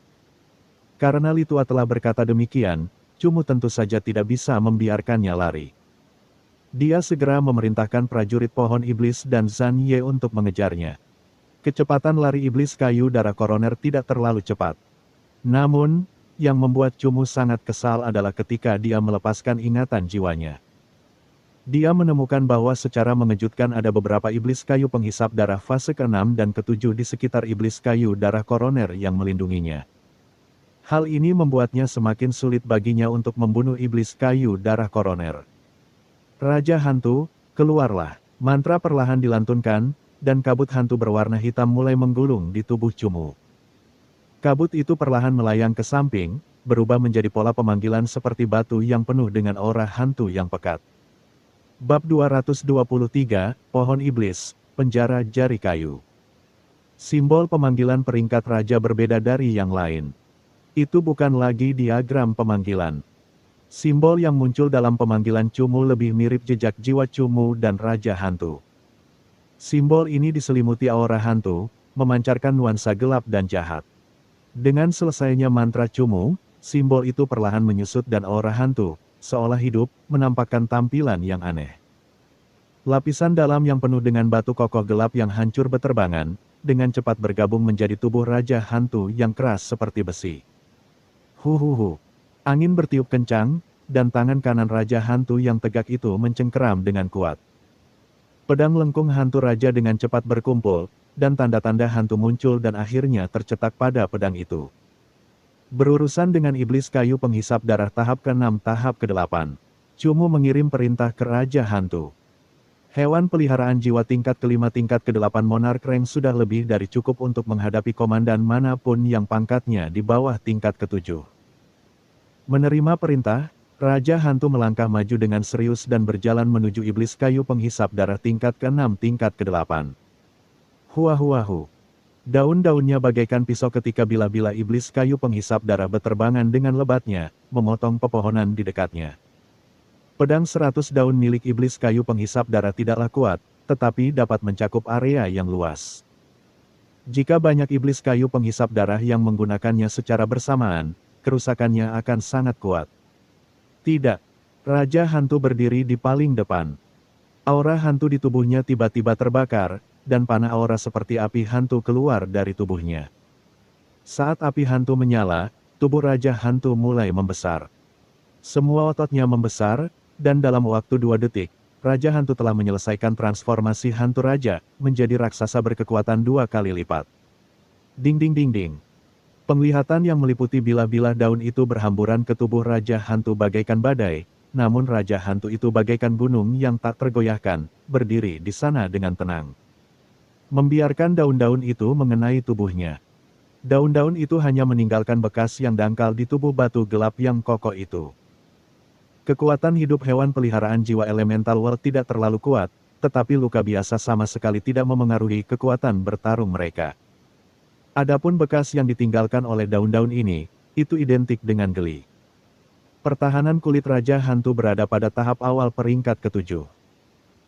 Karena Li Tua telah berkata demikian, Chu Mu tentu saja tidak bisa membiarkannya lari. Dia segera memerintahkan prajurit pohon iblis dan Zhan Ye untuk mengejarnya. Kecepatan lari iblis kayu darah koroner tidak terlalu cepat. Namun, yang membuat Chu Mu sangat kesal adalah ketika dia melepaskan ingatan jiwanya. Dia menemukan bahwa secara mengejutkan ada beberapa iblis kayu penghisap darah fase ke-6 dan ke-7 di sekitar iblis kayu darah koroner yang melindunginya. Hal ini membuatnya semakin sulit baginya untuk membunuh iblis kayu darah koroner. Raja Hantu, keluarlah. Mantra perlahan dilantunkan, dan kabut hantu berwarna hitam mulai menggulung di tubuh Chu Mu. Kabut itu perlahan melayang ke samping, berubah menjadi pola pemanggilan seperti batu yang penuh dengan aura hantu yang pekat. Bab 223, Pohon Iblis, Penjara Jari Kayu. Simbol pemanggilan peringkat raja berbeda dari yang lain. Itu bukan lagi diagram pemanggilan. Simbol yang muncul dalam pemanggilan Chu Mu lebih mirip jejak jiwa Chu Mu dan Raja Hantu. Simbol ini diselimuti aura hantu, memancarkan nuansa gelap dan jahat. Dengan selesainya mantra Chu Mu, simbol itu perlahan menyusut dan aura hantu, seolah hidup, menampakkan tampilan yang aneh. Lapisan dalam yang penuh dengan batu kokoh gelap yang hancur beterbangan, dengan cepat bergabung menjadi tubuh Raja Hantu yang keras seperti besi. Huhuhu. Angin bertiup kencang, dan tangan kanan Raja Hantu yang tegak itu mencengkeram dengan kuat. Pedang lengkung hantu raja dengan cepat berkumpul, dan tanda-tanda hantu muncul dan akhirnya tercetak pada pedang itu. Berurusan dengan iblis kayu penghisap darah tahap ke-6 tahap ke-8. Chu Mu mengirim perintah ke Raja Hantu. Hewan peliharaan jiwa tingkat ke-5 tingkat ke-8 Monarch Rank sudah lebih dari cukup untuk menghadapi komandan manapun yang pangkatnya di bawah tingkat ke-7. Menerima perintah, Raja Hantu melangkah maju dengan serius dan berjalan menuju iblis kayu penghisap darah tingkat ke-6 tingkat ke-8. Huahuahu. Daun-daunnya bagaikan pisau ketika bila-bila iblis kayu penghisap darah beterbangan dengan lebatnya, memotong pepohonan di dekatnya. Pedang 100 daun milik iblis kayu penghisap darah tidaklah kuat, tetapi dapat mencakup area yang luas. Jika banyak iblis kayu penghisap darah yang menggunakannya secara bersamaan, kerusakannya akan sangat kuat. Tidak. Raja Hantu berdiri di paling depan. Aura hantu di tubuhnya tiba-tiba terbakar, dan panah aura seperti api hantu keluar dari tubuhnya. Saat api hantu menyala, tubuh Raja Hantu mulai membesar. Semua ototnya membesar, dan dalam waktu 2 detik, Raja Hantu telah menyelesaikan transformasi hantu raja, menjadi raksasa berkekuatan 2 kali lipat. Ding ding ding ding. Penglihatan yang meliputi bilah-bilah daun itu berhamburan ke tubuh Raja Hantu bagaikan badai, namun Raja Hantu itu bagaikan gunung yang tak tergoyahkan, berdiri di sana dengan tenang. Membiarkan daun-daun itu mengenai tubuhnya. Daun-daun itu hanya meninggalkan bekas yang dangkal di tubuh batu gelap yang kokoh itu. Kekuatan hidup hewan peliharaan jiwa elemental world tidak terlalu kuat, tetapi luka biasa sama sekali tidak memengaruhi kekuatan bertarung mereka. Adapun bekas yang ditinggalkan oleh daun-daun ini, itu identik dengan geli. Pertahanan kulit Raja Hantu berada pada tahap awal peringkat ke-7.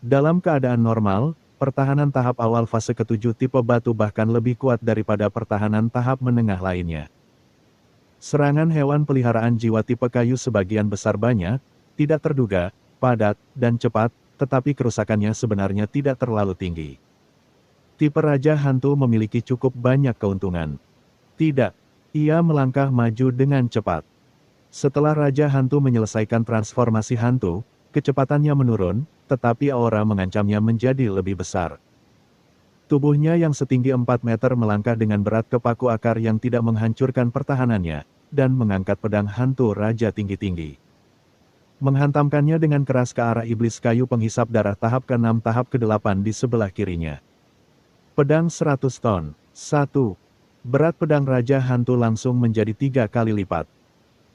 Dalam keadaan normal, pertahanan tahap awal fase ke-7 tipe batu bahkan lebih kuat daripada pertahanan tahap menengah lainnya. Serangan hewan peliharaan jiwa tipe kayu sebagian besar banyak, tidak terduga, padat, dan cepat, tetapi kerusakannya sebenarnya tidak terlalu tinggi. Tipe Raja Hantu memiliki cukup banyak keuntungan. Tidak, ia melangkah maju dengan cepat. Setelah Raja Hantu menyelesaikan transformasi hantu, kecepatannya menurun, tetapi aura mengancamnya menjadi lebih besar. Tubuhnya yang setinggi 4 meter melangkah dengan berat ke paku akar yang tidak menghancurkan pertahanannya, dan mengangkat pedang hantu raja tinggi-tinggi. Menghantamkannya dengan keras ke arah iblis kayu penghisap darah tahap ke-6 tahap ke-8 di sebelah kirinya. Pedang 100 ton. 1. Berat pedang Raja Hantu langsung menjadi 3 kali lipat.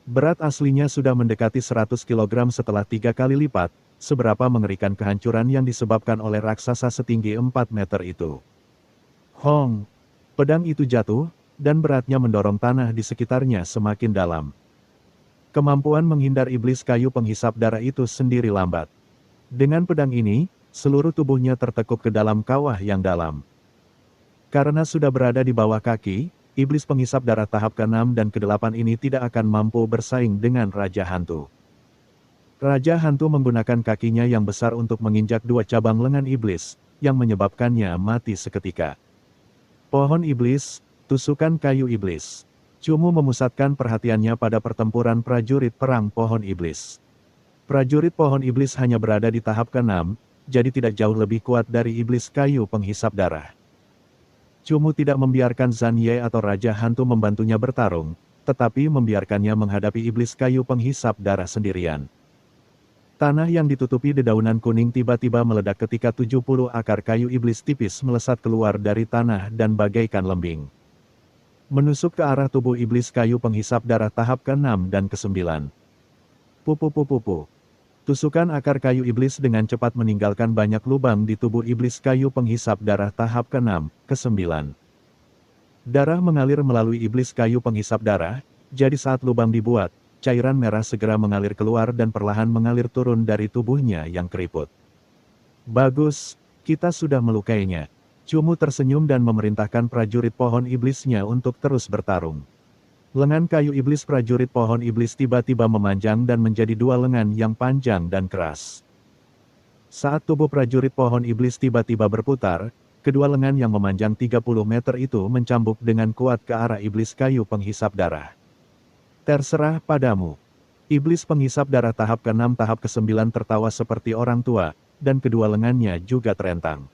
Berat aslinya sudah mendekati 100 kg setelah 3 kali lipat, seberapa mengerikan kehancuran yang disebabkan oleh raksasa setinggi 4 meter itu. Hong! Pedang itu jatuh, dan beratnya mendorong tanah di sekitarnya semakin dalam. Kemampuan menghindar iblis kayu penghisap darah itu sendiri lambat. Dengan pedang ini, seluruh tubuhnya tertekuk ke dalam kawah yang dalam. Karena sudah berada di bawah kaki, iblis penghisap darah tahap ke-6 dan ke-8 ini tidak akan mampu bersaing dengan Raja Hantu. Raja Hantu menggunakan kakinya yang besar untuk menginjak 2 cabang lengan iblis, yang menyebabkannya mati seketika. Pohon iblis, tusukan kayu iblis. Cumu memusatkan perhatiannya pada pertempuran prajurit perang pohon iblis. Prajurit pohon iblis hanya berada di tahap ke-6, jadi tidak jauh lebih kuat dari iblis kayu penghisap darah. Cumu tidak membiarkan Zhan Ye atau Raja Hantu membantunya bertarung, tetapi membiarkannya menghadapi iblis kayu penghisap darah sendirian. Tanah yang ditutupi dedaunan kuning tiba-tiba meledak ketika 70 akar kayu iblis tipis melesat keluar dari tanah dan bagaikan lembing. Menusuk ke arah tubuh iblis kayu penghisap darah tahap ke-6 dan ke-9. Pupu. Tusukan akar kayu iblis dengan cepat meninggalkan banyak lubang di tubuh iblis kayu penghisap darah tahap ke-6, ke-9. Darah mengalir melalui iblis kayu penghisap darah, jadi saat lubang dibuat, cairan merah segera mengalir keluar dan perlahan mengalir turun dari tubuhnya yang keriput. Bagus, kita sudah melukainya. Cumu tersenyum dan memerintahkan prajurit pohon iblisnya untuk terus bertarung. Lengan kayu iblis prajurit pohon iblis tiba-tiba memanjang dan menjadi 2 lengan yang panjang dan keras. Saat tubuh prajurit pohon iblis tiba-tiba berputar, kedua lengan yang memanjang 30 meter itu mencambuk dengan kuat ke arah iblis kayu penghisap darah. Terserah padamu. Iblis penghisap darah tahap ke-6 tahap ke-9 tertawa seperti orang tua, dan kedua lengannya juga terentang.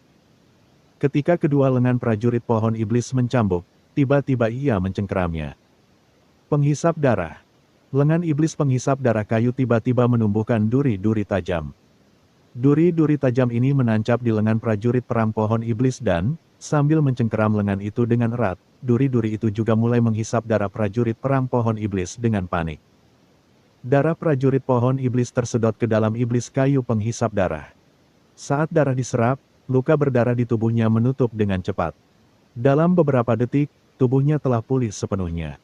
Ketika kedua lengan prajurit pohon iblis mencambuk, tiba-tiba ia mencengkeramnya. Penghisap darah. Lengan iblis penghisap darah kayu tiba-tiba menumbuhkan duri-duri tajam. Duri-duri tajam ini menancap di lengan prajurit perang pohon iblis dan, sambil mencengkeram lengan itu dengan erat, duri-duri itu juga mulai menghisap darah prajurit perang pohon iblis dengan panik. Darah prajurit pohon iblis tersedot ke dalam iblis kayu penghisap darah. Saat darah diserap, luka berdarah di tubuhnya menutup dengan cepat. Dalam beberapa detik, tubuhnya telah pulih sepenuhnya.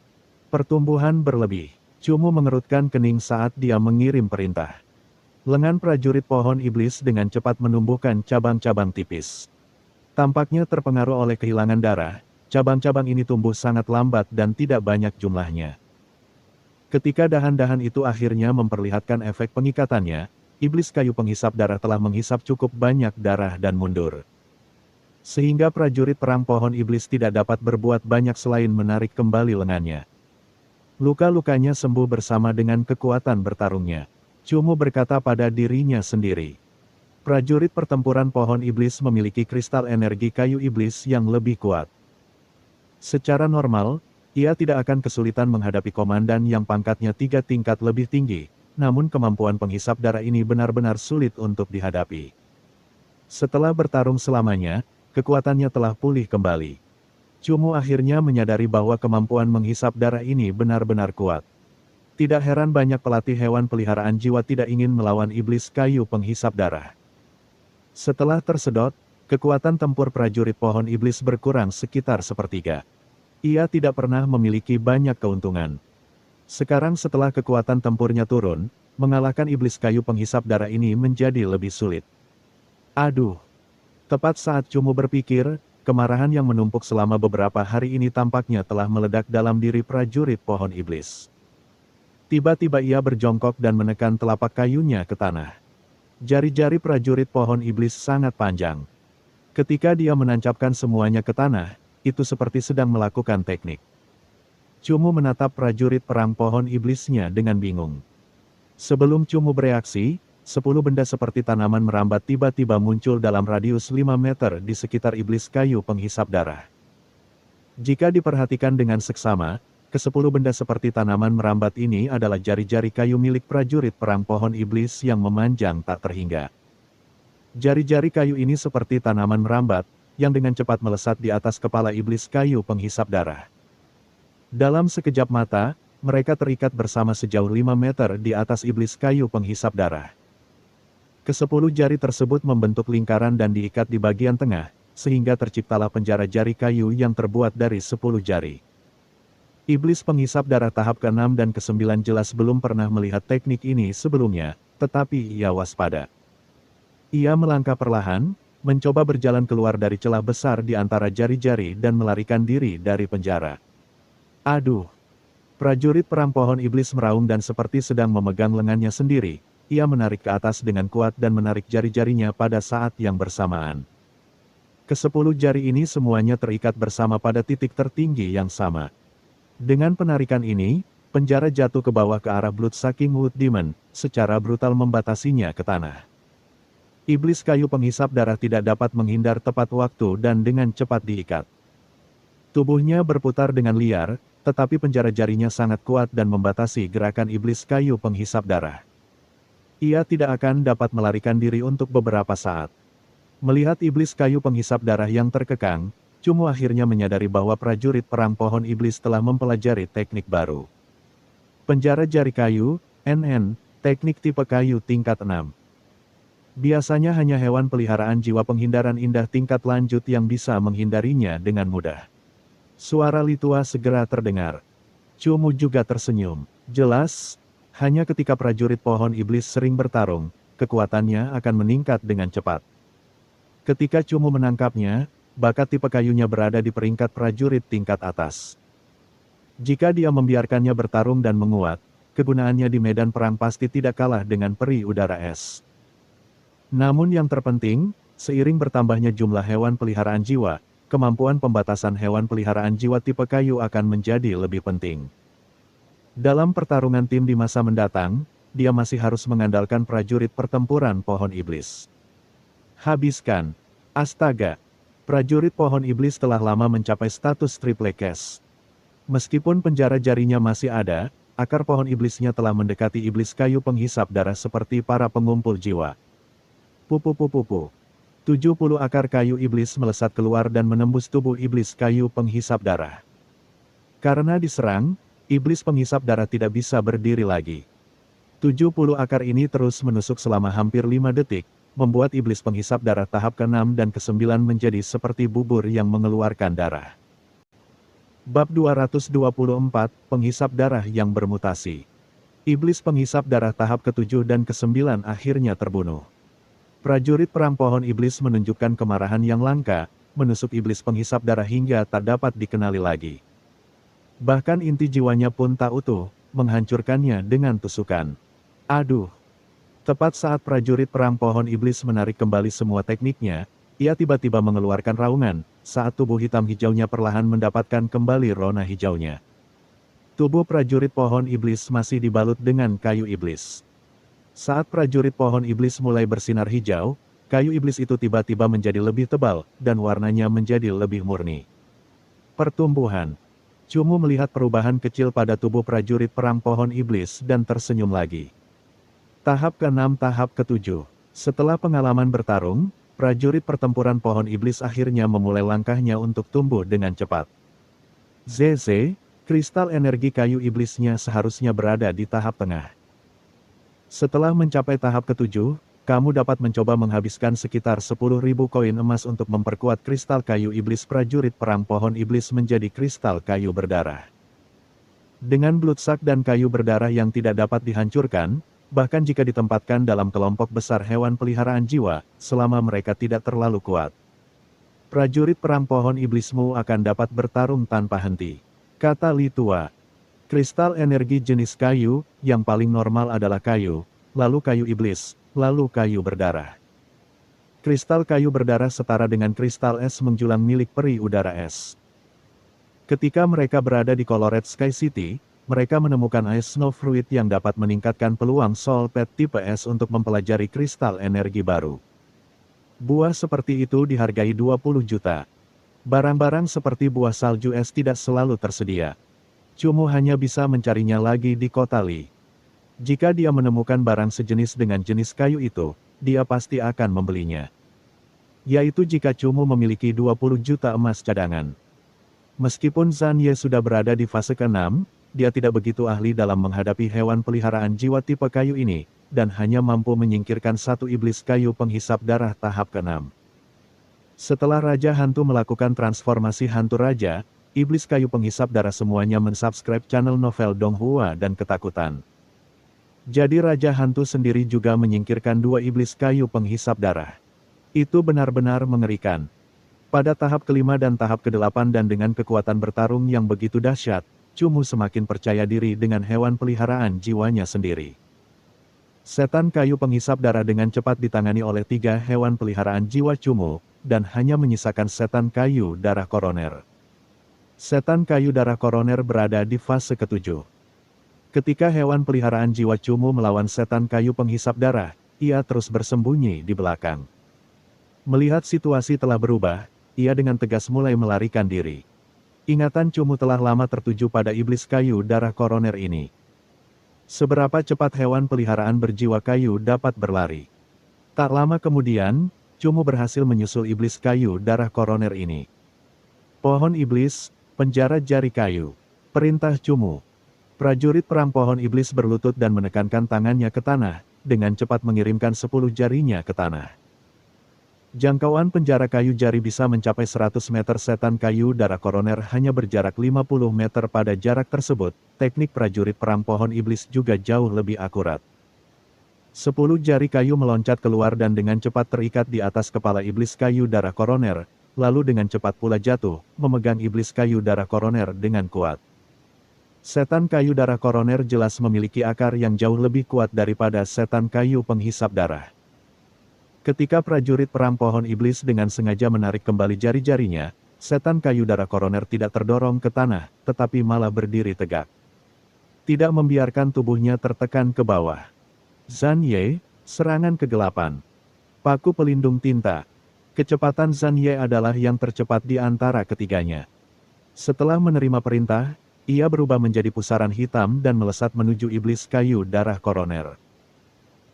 Pertumbuhan berlebih. Cumu mengerutkan kening saat dia mengirim perintah. Lengan prajurit pohon iblis dengan cepat menumbuhkan cabang-cabang tipis. Tampaknya terpengaruh oleh kehilangan darah, cabang-cabang ini tumbuh sangat lambat dan tidak banyak jumlahnya. Ketika dahan-dahan itu akhirnya memperlihatkan efek pengikatannya, iblis kayu penghisap darah telah menghisap cukup banyak darah dan mundur. Sehingga prajurit perang pohon iblis tidak dapat berbuat banyak selain menarik kembali lengannya. Luka-lukanya sembuh bersama dengan kekuatan bertarungnya. Cumu berkata pada dirinya sendiri. Prajurit pertempuran pohon iblis memiliki kristal energi kayu iblis yang lebih kuat. Secara normal, ia tidak akan kesulitan menghadapi komandan yang pangkatnya 3 tingkat lebih tinggi, namun kemampuan penghisap darah ini benar-benar sulit untuk dihadapi. Setelah bertarung selamanya, kekuatannya telah pulih kembali. Cumu akhirnya menyadari bahwa kemampuan menghisap darah ini benar-benar kuat. Tidak heran banyak pelatih hewan peliharaan jiwa tidak ingin melawan iblis kayu penghisap darah. Setelah tersedot, kekuatan tempur prajurit pohon iblis berkurang sekitar sepertiga. Ia tidak pernah memiliki banyak keuntungan. Sekarang setelah kekuatan tempurnya turun, mengalahkan iblis kayu penghisap darah ini menjadi lebih sulit. Aduh! Tepat saat Cumu berpikir, kemarahan yang menumpuk selama beberapa hari ini tampaknya telah meledak dalam diri prajurit pohon iblis. Tiba-tiba ia berjongkok dan menekan telapak kayunya ke tanah. Jari-jari prajurit pohon iblis sangat panjang. Ketika dia menancapkan semuanya ke tanah, itu seperti sedang melakukan teknik. Cumu menatap prajurit perang pohon iblisnya dengan bingung. Sebelum Cumu bereaksi, 10 benda seperti tanaman merambat tiba-tiba muncul dalam radius 5 meter di sekitar iblis kayu penghisap darah. Jika diperhatikan dengan seksama, ke-10 benda seperti tanaman merambat ini adalah jari-jari kayu milik prajurit perang pohon iblis yang memanjang tak terhingga. Jari-jari kayu ini seperti tanaman merambat, yang dengan cepat melesat di atas kepala iblis kayu penghisap darah. Dalam sekejap mata, mereka terikat bersama sejauh 5 meter di atas iblis kayu penghisap darah. Kesepuluh jari tersebut membentuk lingkaran dan diikat di bagian tengah, sehingga terciptalah penjara jari kayu yang terbuat dari 10 jari. Iblis penghisap darah tahap ke-6 dan ke-9 jelas belum pernah melihat teknik ini sebelumnya, tetapi ia waspada. Ia melangkah perlahan, mencoba berjalan keluar dari celah besar di antara jari-jari dan melarikan diri dari penjara. Aduh! Prajurit perang pohon iblis meraung dan seperti sedang memegang lengannya sendiri. Ia menarik ke atas dengan kuat dan menarik jari-jarinya pada saat yang bersamaan. Ke-10 jari ini semuanya terikat bersama pada titik tertinggi yang sama. Dengan penarikan ini, penjara jatuh ke bawah ke arah Bloodsucking Wood Demon, secara brutal membatasinya ke tanah. Iblis kayu penghisap darah tidak dapat menghindar tepat waktu dan dengan cepat diikat. Tubuhnya berputar dengan liar, tetapi penjara jarinya sangat kuat dan membatasi gerakan iblis kayu penghisap darah. Ia tidak akan dapat melarikan diri untuk beberapa saat. Melihat iblis kayu penghisap darah yang terkekang, Cumu akhirnya menyadari bahwa prajurit perang pohon iblis telah mempelajari teknik baru. Penjara jari kayu, NN, teknik tipe kayu tingkat 6. Biasanya hanya hewan peliharaan jiwa penghindaran indah tingkat lanjut yang bisa menghindarinya dengan mudah. Suara Litua segera terdengar. Cumu juga tersenyum. Jelas, hanya ketika prajurit pohon iblis sering bertarung, kekuatannya akan meningkat dengan cepat. Ketika Cumu menangkapnya, bakat tipe kayunya berada di peringkat prajurit tingkat atas. Jika dia membiarkannya bertarung dan menguat, kegunaannya di medan perang pasti tidak kalah dengan peri udara es. Namun yang terpenting, seiring bertambahnya jumlah hewan peliharaan jiwa, kemampuan pembatasan hewan peliharaan jiwa tipe kayu akan menjadi lebih penting. Dalam pertarungan tim di masa mendatang, dia masih harus mengandalkan prajurit pertempuran pohon iblis. Habiskan. Astaga! Prajurit pohon iblis telah lama mencapai status triple case. Meskipun penjara jarinya masih ada, akar pohon iblisnya telah mendekati iblis kayu penghisap darah seperti para pengumpul jiwa. Pupu-pupu-pupu. 70 akar kayu iblis melesat keluar dan menembus tubuh iblis kayu penghisap darah. Karena diserang, iblis penghisap darah tidak bisa berdiri lagi. 70 akar ini terus menusuk selama hampir 5 detik, membuat iblis penghisap darah tahap ke-6 dan ke-9 menjadi seperti bubur yang mengeluarkan darah. Bab 224, Penghisap Darah yang Bermutasi. Iblis penghisap darah tahap ke-7 dan ke-9 akhirnya terbunuh. Prajurit perang pohon iblis menunjukkan kemarahan yang langka, menusuk iblis penghisap darah hingga tak dapat dikenali lagi. Bahkan inti jiwanya pun tak utuh, menghancurkannya dengan tusukan. Aduh! Tepat saat prajurit perang pohon iblis menarik kembali semua tekniknya, ia tiba-tiba mengeluarkan raungan, saat tubuh hitam hijaunya perlahan mendapatkan kembali rona hijaunya. Tubuh prajurit pohon iblis masih dibalut dengan kayu iblis. Saat prajurit pohon iblis mulai bersinar hijau, kayu iblis itu tiba-tiba menjadi lebih tebal, dan warnanya menjadi lebih murni. Pertumbuhan. Cumu melihat perubahan kecil pada tubuh prajurit perang pohon iblis dan tersenyum lagi. Tahap ke-6 tahap ke-7. Setelah pengalaman bertarung, prajurit pertempuran pohon iblis akhirnya memulai langkahnya untuk tumbuh dengan cepat. ZZ, kristal energi kayu iblisnya seharusnya berada di tahap tengah. Setelah mencapai tahap ke-7, kamu dapat mencoba menghabiskan sekitar 10.000 koin emas untuk memperkuat kristal kayu iblis prajurit perang pohon iblis menjadi kristal kayu berdarah. Dengan bloodsuck dan kayu berdarah yang tidak dapat dihancurkan, bahkan jika ditempatkan dalam kelompok besar hewan peliharaan jiwa, selama mereka tidak terlalu kuat, prajurit perang pohon iblismu akan dapat bertarung tanpa henti. Kata Litua. Kristal energi jenis kayu, yang paling normal adalah kayu, lalu kayu iblis, lalu kayu berdarah. Kristal kayu berdarah setara dengan kristal es menjulang milik peri udara es. Ketika mereka berada di Colored Sky City, mereka menemukan Ice Snow Fruit yang dapat meningkatkan peluang Soul Pet tipe S untuk mempelajari kristal energi baru. Buah seperti itu dihargai 20 juta. Barang-barang seperti buah salju es tidak selalu tersedia. Cumu hanya bisa mencarinya lagi di kota Li. Jika dia menemukan barang sejenis dengan jenis kayu itu, dia pasti akan membelinya. Yaitu jika Cumu memiliki 20 juta emas cadangan. Meskipun Zhan Ye sudah berada di fase ke-6, dia tidak begitu ahli dalam menghadapi hewan peliharaan jiwa tipe kayu ini, dan hanya mampu menyingkirkan satu iblis kayu penghisap darah tahap ke-6. Setelah Raja Hantu melakukan transformasi hantu raja, iblis kayu penghisap darah semuanya mensubscribe channel novel Donghua dan ketakutan. Jadi Raja Hantu sendiri juga menyingkirkan dua iblis kayu penghisap darah. Itu benar-benar mengerikan. Pada tahap kelima dan tahap ke-8 dan dengan kekuatan bertarung yang begitu dahsyat, Cumu semakin percaya diri dengan hewan peliharaan jiwanya sendiri. Setan kayu penghisap darah dengan cepat ditangani oleh 3 hewan peliharaan jiwa Cumu, dan hanya menyisakan setan kayu darah koroner. Setan kayu darah koroner berada di fase ke-7. Ketika hewan peliharaan jiwa Cumu melawan setan kayu penghisap darah, ia terus bersembunyi di belakang. Melihat situasi telah berubah, ia dengan tegas mulai melarikan diri. Ingatan Cumu telah lama tertuju pada iblis kayu darah koroner ini. Seberapa cepat hewan peliharaan berjiwa kayu dapat berlari? Tak lama kemudian, Cumu berhasil menyusul iblis kayu darah koroner ini. Pohon iblis, penjara jari kayu. Perintah Cumu. Prajurit perang pohon iblis berlutut dan menekankan tangannya ke tanah, dengan cepat mengirimkan 10 jarinya ke tanah. Jangkauan penjara kayu jari bisa mencapai 100 meter. Setan kayu darah koroner hanya berjarak 50 meter. Pada jarak tersebut, teknik prajurit perang pohon iblis juga jauh lebih akurat. 10 jari kayu meloncat keluar dan dengan cepat terikat di atas kepala iblis kayu darah koroner, lalu dengan cepat pula jatuh, memegang iblis kayu darah koroner dengan kuat. Setan kayu darah koroner jelas memiliki akar yang jauh lebih kuat daripada setan kayu penghisap darah. Ketika prajurit perang pohon iblis dengan sengaja menarik kembali jari-jarinya, setan kayu darah koroner tidak terdorong ke tanah, tetapi malah berdiri tegak. Tidak membiarkan tubuhnya tertekan ke bawah. Zhan Ye, serangan kegelapan. Paku pelindung tinta. Kecepatan Zhan Ye adalah yang tercepat di antara ketiganya. Setelah menerima perintah, ia berubah menjadi pusaran hitam dan melesat menuju iblis kayu darah koroner.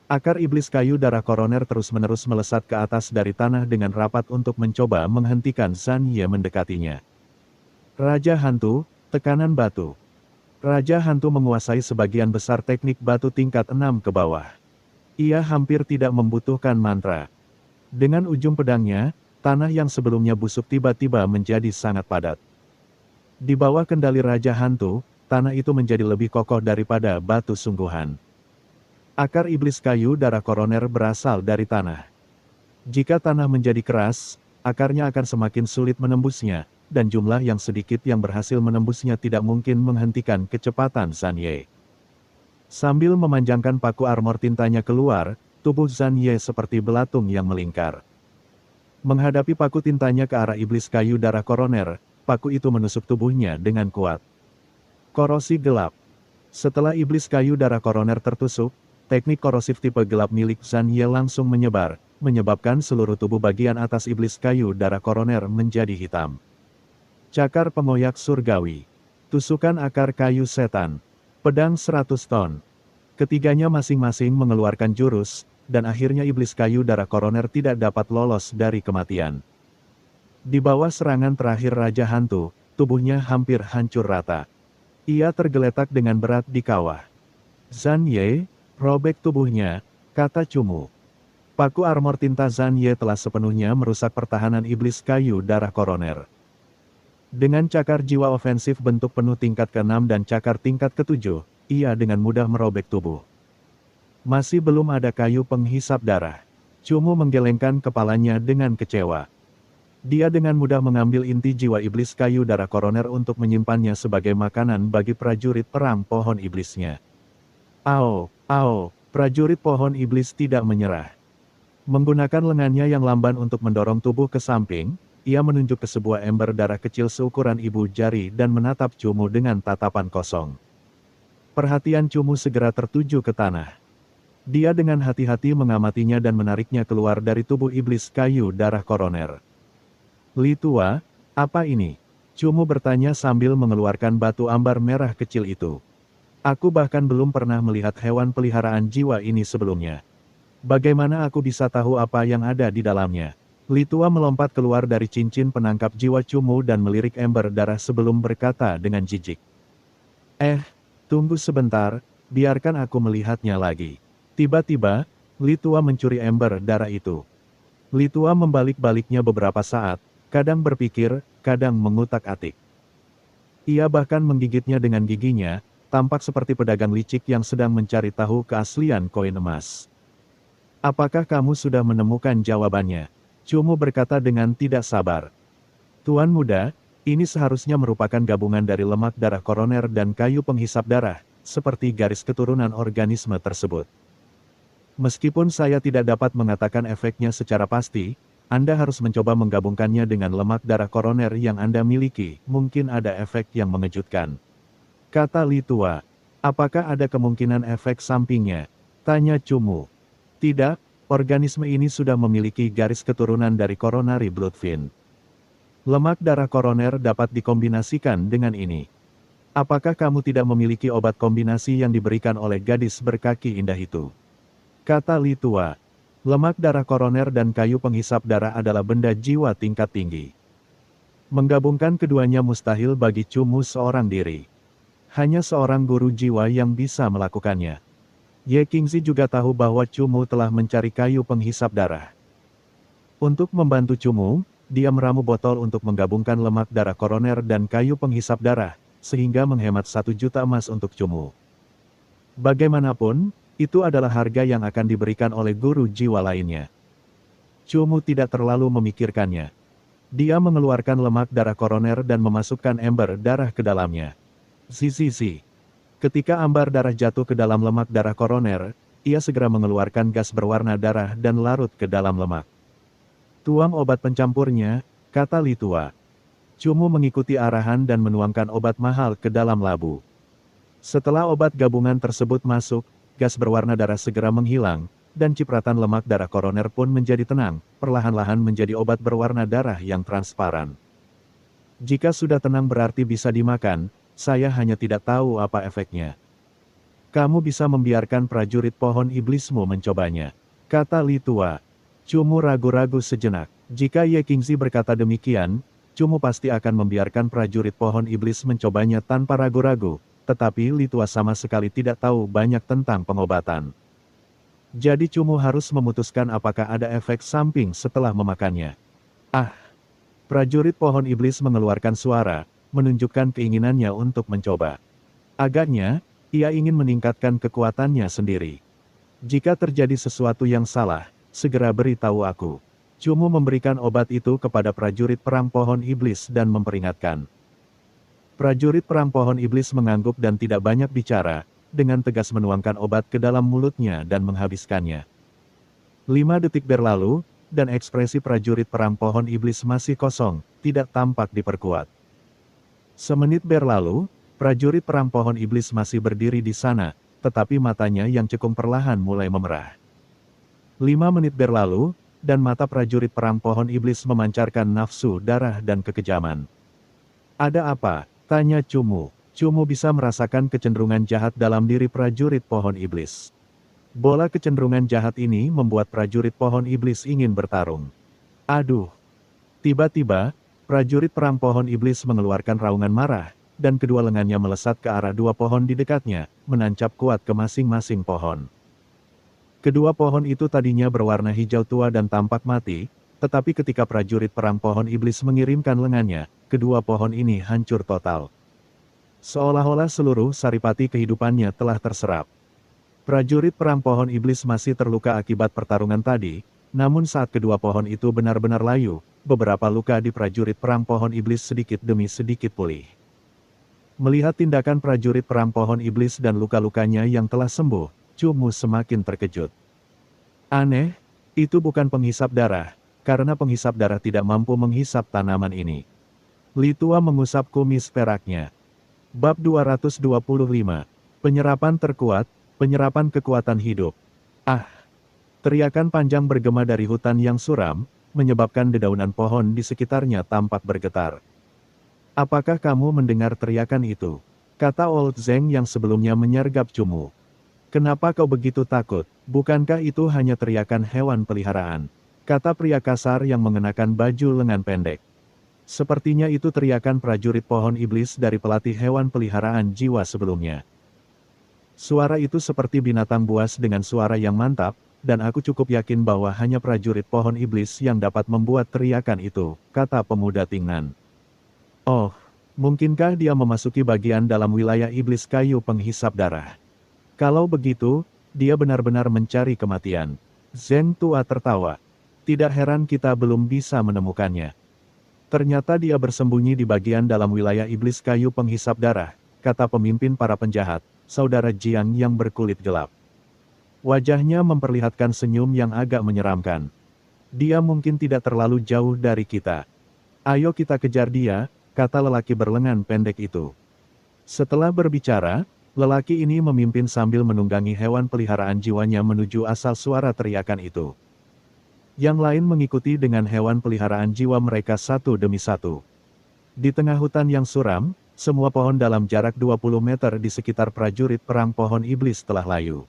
Akar iblis kayu darah koroner terus-menerus melesat ke atas dari tanah dengan rapat untuk mencoba menghentikan Zhan Ye mendekatinya. Raja Hantu, tekanan batu. Raja Hantu menguasai sebagian besar teknik batu tingkat 6 ke bawah. Ia hampir tidak membutuhkan mantra. Dengan ujung pedangnya, tanah yang sebelumnya busuk tiba-tiba menjadi sangat padat. Di bawah kendali Raja Hantu, tanah itu menjadi lebih kokoh daripada batu sungguhan. Akar iblis kayu darah koroner berasal dari tanah. Jika tanah menjadi keras, akarnya akan semakin sulit menembusnya, dan jumlah yang sedikit yang berhasil menembusnya tidak mungkin menghentikan kecepatan Zhan Ye. Sambil memanjangkan paku armor tintanya keluar, tubuh Zhan Ye seperti belatung yang melingkar. Menghadapi paku tintanya ke arah iblis kayu darah koroner, paku itu menusuk tubuhnya dengan kuat. Korosi gelap. Setelah iblis kayu darah koroner tertusuk, teknik korosif tipe gelap milik Zhan Ye langsung menyebar, menyebabkan seluruh tubuh bagian atas iblis kayu darah koroner menjadi hitam. Cakar pengoyak surgawi. Tusukan akar kayu setan. Pedang 100 ton. Ketiganya masing-masing mengeluarkan jurus, dan akhirnya iblis kayu darah koroner tidak dapat lolos dari kematian. Di bawah serangan terakhir Raja Hantu, tubuhnya hampir hancur rata. Ia tergeletak dengan berat di kawah. Zhan Ye, robek tubuhnya, kata Cumu. Paku armor tinta Zhan Ye telah sepenuhnya merusak pertahanan iblis kayu darah koroner. Dengan cakar jiwa ofensif bentuk penuh tingkat ke-6 dan cakar tingkat ke-7, ia dengan mudah merobek tubuh. Masih belum ada kayu penghisap darah. Cumu menggelengkan kepalanya dengan kecewa. Dia dengan mudah mengambil inti jiwa iblis kayu darah koroner untuk menyimpannya sebagai makanan bagi prajurit perang pohon iblisnya. Ao, prajurit pohon iblis tidak menyerah. Menggunakan lengannya yang lamban untuk mendorong tubuh ke samping, ia menunjuk ke sebuah ember darah kecil seukuran ibu jari dan menatap Cumu dengan tatapan kosong. Perhatian Cumu segera tertuju ke tanah. Dia dengan hati-hati mengamatinya dan menariknya keluar dari tubuh iblis kayu darah koroner. Li Tua, apa ini? Cumu bertanya sambil mengeluarkan batu ambar merah kecil itu. Aku bahkan belum pernah melihat hewan peliharaan jiwa ini sebelumnya. Bagaimana aku bisa tahu apa yang ada di dalamnya? Li Tua melompat keluar dari cincin penangkap jiwa Cumu dan melirik ember darah sebelum berkata dengan jijik. Tunggu sebentar, biarkan aku melihatnya lagi. Tiba-tiba, Li Tua mencuri ember darah itu. Li Tua membalik-baliknya beberapa saat, kadang berpikir, kadang mengutak-atik. Ia bahkan menggigitnya dengan giginya, tampak seperti pedagang licik yang sedang mencari tahu keaslian koin emas. Apakah kamu sudah menemukan jawabannya? Cumu berkata dengan tidak sabar. Tuan muda, ini seharusnya merupakan gabungan dari lemak darah koroner dan kayu penghisap darah, seperti garis keturunan organisme tersebut. Meskipun saya tidak dapat mengatakan efeknya secara pasti, Anda harus mencoba menggabungkannya dengan lemak darah koroner yang Anda miliki, mungkin ada efek yang mengejutkan. Kata Li Tua. Apakah ada kemungkinan efek sampingnya? Tanya Cumu. Tidak, organisme ini sudah memiliki garis keturunan dari coronary blood vein. Lemak darah koroner dapat dikombinasikan dengan ini. Apakah kamu tidak memiliki obat kombinasi yang diberikan oleh gadis berkaki indah itu? Kata Li Tua. Lemak darah koroner dan kayu penghisap darah adalah benda jiwa tingkat tinggi. Menggabungkan keduanya mustahil bagi Cumu seorang diri. Hanya seorang guru jiwa yang bisa melakukannya. Ye Qingzi juga tahu bahwa Cumu telah mencari kayu penghisap darah. Untuk membantu Cumu, dia meramu botol untuk menggabungkan lemak darah koroner dan kayu penghisap darah, sehingga menghemat 1 juta emas untuk Cumu. Bagaimanapun, itu adalah harga yang akan diberikan oleh guru jiwa lainnya. Cumu tidak terlalu memikirkannya. Dia mengeluarkan lemak darah koroner dan memasukkan ember darah ke dalamnya. Zizizi. Ketika ambar darah jatuh ke dalam lemak darah koroner, ia segera mengeluarkan gas berwarna darah dan larut ke dalam lemak. Tuang obat pencampurnya, kata Li Tua. Cumu mengikuti arahan dan menuangkan obat mahal ke dalam labu. Setelah obat gabungan tersebut masuk, gas berwarna darah segera menghilang, dan cipratan lemak darah koroner pun menjadi tenang, perlahan-lahan menjadi obat berwarna darah yang transparan. Jika sudah tenang berarti bisa dimakan, saya hanya tidak tahu apa efeknya. Kamu bisa membiarkan prajurit pohon iblismu mencobanya, kata Li Tua. Cumu ragu-ragu sejenak. Jika Ye Qingzi berkata demikian, Cumu pasti akan membiarkan prajurit pohon iblis mencobanya tanpa ragu-ragu, tetapi Li Tua sama sekali tidak tahu banyak tentang pengobatan. Jadi Cumu harus memutuskan apakah ada efek samping setelah memakannya. Ah! Prajurit pohon iblis mengeluarkan suara, menunjukkan keinginannya untuk mencoba. Agaknya, ia ingin meningkatkan kekuatannya sendiri. Jika terjadi sesuatu yang salah, segera beritahu aku. Cumu memberikan obat itu kepada prajurit perang pohon iblis dan memperingatkan. Prajurit perang pohon iblis mengangguk dan tidak banyak bicara, dengan tegas menuangkan obat ke dalam mulutnya dan menghabiskannya. 5 detik berlalu, dan ekspresi prajurit perang pohon iblis masih kosong, tidak tampak diperkuat. Semenit berlalu, prajurit perang pohon iblis masih berdiri di sana, tetapi matanya yang cekung perlahan mulai memerah. 5 menit berlalu, dan mata prajurit perang pohon iblis memancarkan nafsu darah dan kekejaman. Ada apa? Tanya Cumu. Cumu bisa merasakan kecenderungan jahat dalam diri prajurit pohon iblis. Bola kecenderungan jahat ini membuat prajurit pohon iblis ingin bertarung. Aduh! Tiba-tiba, prajurit perang pohon iblis mengeluarkan raungan marah, dan kedua lengannya melesat ke arah 2 pohon di dekatnya, menancap kuat ke masing-masing pohon. Kedua pohon itu tadinya berwarna hijau tua dan tampak mati, tetapi ketika prajurit perang pohon iblis mengirimkan lengannya, kedua pohon ini hancur total. Seolah-olah seluruh saripati kehidupannya telah terserap. Prajurit perang pohon iblis masih terluka akibat pertarungan tadi, namun saat kedua pohon itu benar-benar layu, beberapa luka di prajurit perang pohon iblis sedikit demi sedikit pulih. Melihat tindakan prajurit perang pohon iblis dan luka-lukanya yang telah sembuh, Cumu semakin terkejut. Aneh, itu bukan penghisap darah, karena penghisap darah tidak mampu menghisap tanaman ini. Li Tua mengusap kumis peraknya. Bab 225. Penyerapan terkuat, penyerapan kekuatan hidup. Ah! Teriakan panjang bergema dari hutan yang suram, menyebabkan dedaunan pohon di sekitarnya tampak bergetar. Apakah kamu mendengar teriakan itu? Kata Old Zeng yang sebelumnya menyergap Cumu. Kenapa kau begitu takut? Bukankah itu hanya teriakan hewan peliharaan? Kata pria kasar yang mengenakan baju lengan pendek. Sepertinya itu teriakan prajurit pohon iblis dari pelatih hewan peliharaan jiwa sebelumnya. Suara itu seperti binatang buas dengan suara yang mantap, dan aku cukup yakin bahwa hanya prajurit pohon iblis yang dapat membuat teriakan itu, kata pemuda Tingnan. Oh, mungkinkah dia memasuki bagian dalam wilayah iblis kayu penghisap darah? Kalau begitu, dia benar-benar mencari kematian. Zheng Tua tertawa. Tidak heran kita belum bisa menemukannya. Ternyata dia bersembunyi di bagian dalam wilayah iblis kayu penghisap darah, kata pemimpin para penjahat, saudara Jiang yang berkulit gelap. Wajahnya memperlihatkan senyum yang agak menyeramkan. Dia mungkin tidak terlalu jauh dari kita. Ayo kita kejar dia, kata lelaki berlengan pendek itu. Setelah berbicara, lelaki ini memimpin sambil menunggangi hewan peliharaan jiwanya menuju asal suara teriakan itu. Yang lain mengikuti dengan hewan peliharaan jiwa mereka satu demi satu. Di tengah hutan yang suram, semua pohon dalam jarak 20 meter di sekitar prajurit perang pohon iblis telah layu.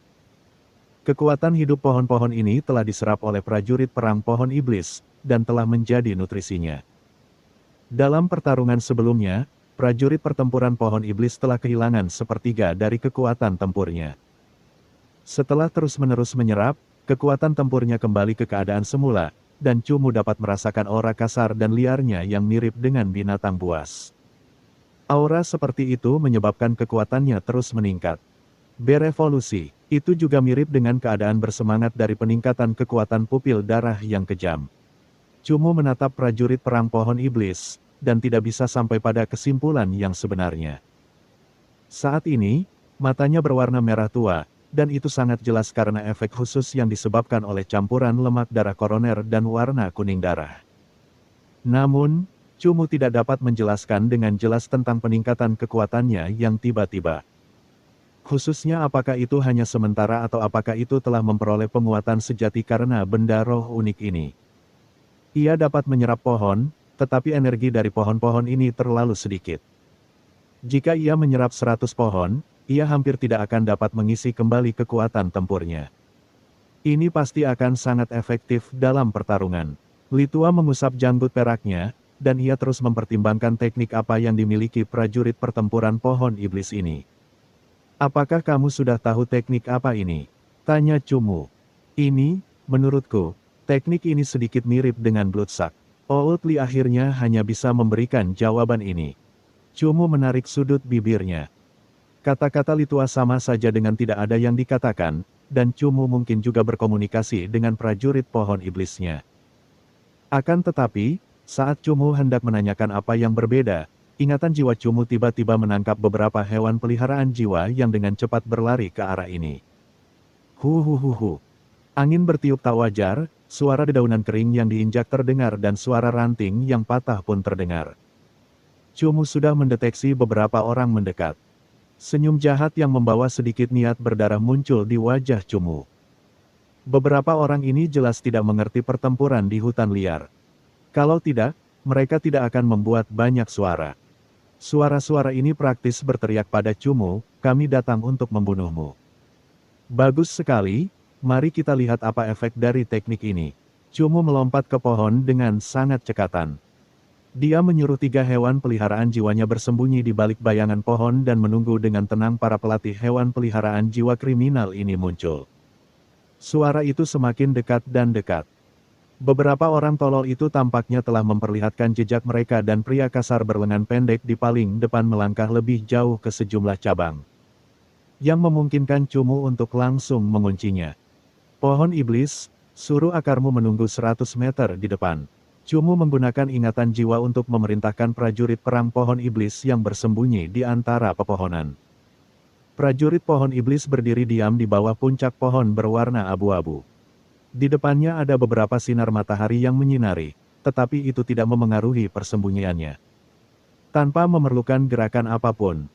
Kekuatan hidup pohon-pohon ini telah diserap oleh prajurit perang pohon iblis, dan telah menjadi nutrisinya. Dalam pertarungan sebelumnya, prajurit pertempuran pohon iblis telah kehilangan sepertiga dari kekuatan tempurnya. Setelah terus-menerus menyerap, kekuatan tempurnya kembali ke keadaan semula, dan Cumu dapat merasakan aura kasar dan liarnya yang mirip dengan binatang buas. Aura seperti itu menyebabkan kekuatannya terus meningkat. Berevolusi, itu juga mirip dengan keadaan bersemangat dari peningkatan kekuatan pupil darah yang kejam. Cumu menatap prajurit perang pohon iblis, dan tidak bisa sampai pada kesimpulan yang sebenarnya. Saat ini, matanya berwarna merah tua, dan itu sangat jelas karena efek khusus yang disebabkan oleh campuran lemak darah koroner dan warna kuning darah. Namun, Cumu tidak dapat menjelaskan dengan jelas tentang peningkatan kekuatannya yang tiba-tiba. Khususnya apakah itu hanya sementara atau apakah itu telah memperoleh penguatan sejati karena benda roh unik ini. Ia dapat menyerap pohon, tetapi energi dari pohon-pohon ini terlalu sedikit. Jika ia menyerap 100 pohon, ia hampir tidak akan dapat mengisi kembali kekuatan tempurnya. Ini pasti akan sangat efektif dalam pertarungan. Li Tua mengusap janggut peraknya, dan ia terus mempertimbangkan teknik apa yang dimiliki prajurit pertempuran pohon iblis ini. Apakah kamu sudah tahu teknik apa ini? Tanya Cumu. Ini, menurutku, teknik ini sedikit mirip dengan Bloodsuck. Old Li akhirnya hanya bisa memberikan jawaban ini. Cumu menarik sudut bibirnya. Kata-kata Li Tua sama saja dengan tidak ada yang dikatakan, dan Cumu mungkin juga berkomunikasi dengan prajurit pohon iblisnya. Akan tetapi, saat Cumu hendak menanyakan apa yang berbeda, ingatan jiwa Cumu tiba-tiba menangkap beberapa hewan peliharaan jiwa yang dengan cepat berlari ke arah ini. Huhuhuhu. Angin bertiup tak wajar, suara dedaunan kering yang diinjak terdengar dan suara ranting yang patah pun terdengar. Cumu sudah mendeteksi beberapa orang mendekat. Senyum jahat yang membawa sedikit niat berdarah muncul di wajah Cumu. Beberapa orang ini jelas tidak mengerti pertempuran di hutan liar. Kalau tidak, mereka tidak akan membuat banyak suara. Suara-suara ini praktis berteriak pada Cumu, kami datang untuk membunuhmu. Bagus sekali, mari kita lihat apa efek dari teknik ini. Cumu melompat ke pohon dengan sangat cekatan. Dia menyuruh 3 hewan peliharaan jiwanya bersembunyi di balik bayangan pohon dan menunggu dengan tenang para pelatih hewan peliharaan jiwa kriminal ini muncul. Suara itu semakin dekat dan dekat. Beberapa orang tolol itu tampaknya telah memperlihatkan jejak mereka dan pria kasar berlengan pendek di paling depan melangkah lebih jauh ke sejumlah cabang. Yang memungkinkan Cumu untuk langsung menguncinya. Pohon iblis, suruh akarmu menunggu 100 meter di depan. Cumu menggunakan ingatan jiwa untuk memerintahkan prajurit perang pohon iblis yang bersembunyi di antara pepohonan. Prajurit pohon iblis berdiri diam di bawah puncak pohon berwarna abu-abu. Di depannya ada beberapa sinar matahari yang menyinari, tetapi itu tidak memengaruhi persembunyiannya. Tanpa memerlukan gerakan apapun,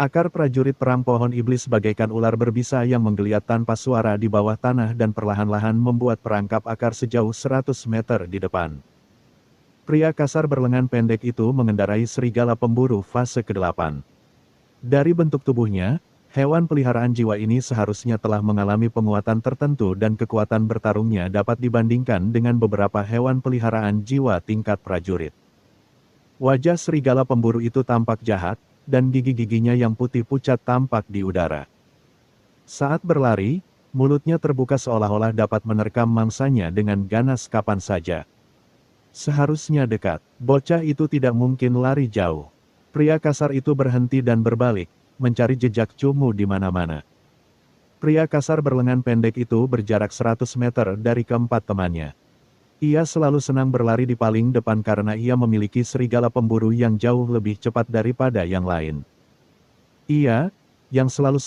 akar prajurit perang pohon iblis bagaikan ular berbisa yang menggeliat tanpa suara di bawah tanah dan perlahan-lahan membuat perangkap akar sejauh 100 meter di depan. Pria kasar berlengan pendek itu mengendarai serigala pemburu fase ke-8. Dari bentuk tubuhnya, hewan peliharaan jiwa ini seharusnya telah mengalami penguatan tertentu dan kekuatan bertarungnya dapat dibandingkan dengan beberapa hewan peliharaan jiwa tingkat prajurit. Wajah serigala pemburu itu tampak jahat, dan gigi-giginya yang putih pucat tampak di udara. Saat berlari, mulutnya terbuka seolah-olah dapat menerkam mangsanya dengan ganas kapan saja. Seharusnya dekat, bocah itu tidak mungkin lari jauh. Pria kasar itu berhenti dan berbalik, mencari jejak Cumu di mana-mana. Pria kasar berlengan pendek itu berjarak 100 meter dari keempat temannya. Ia selalu senang berlari di paling depan karena ia memiliki serigala pemburu yang jauh lebih cepat daripada yang lain. Ia, yang selalu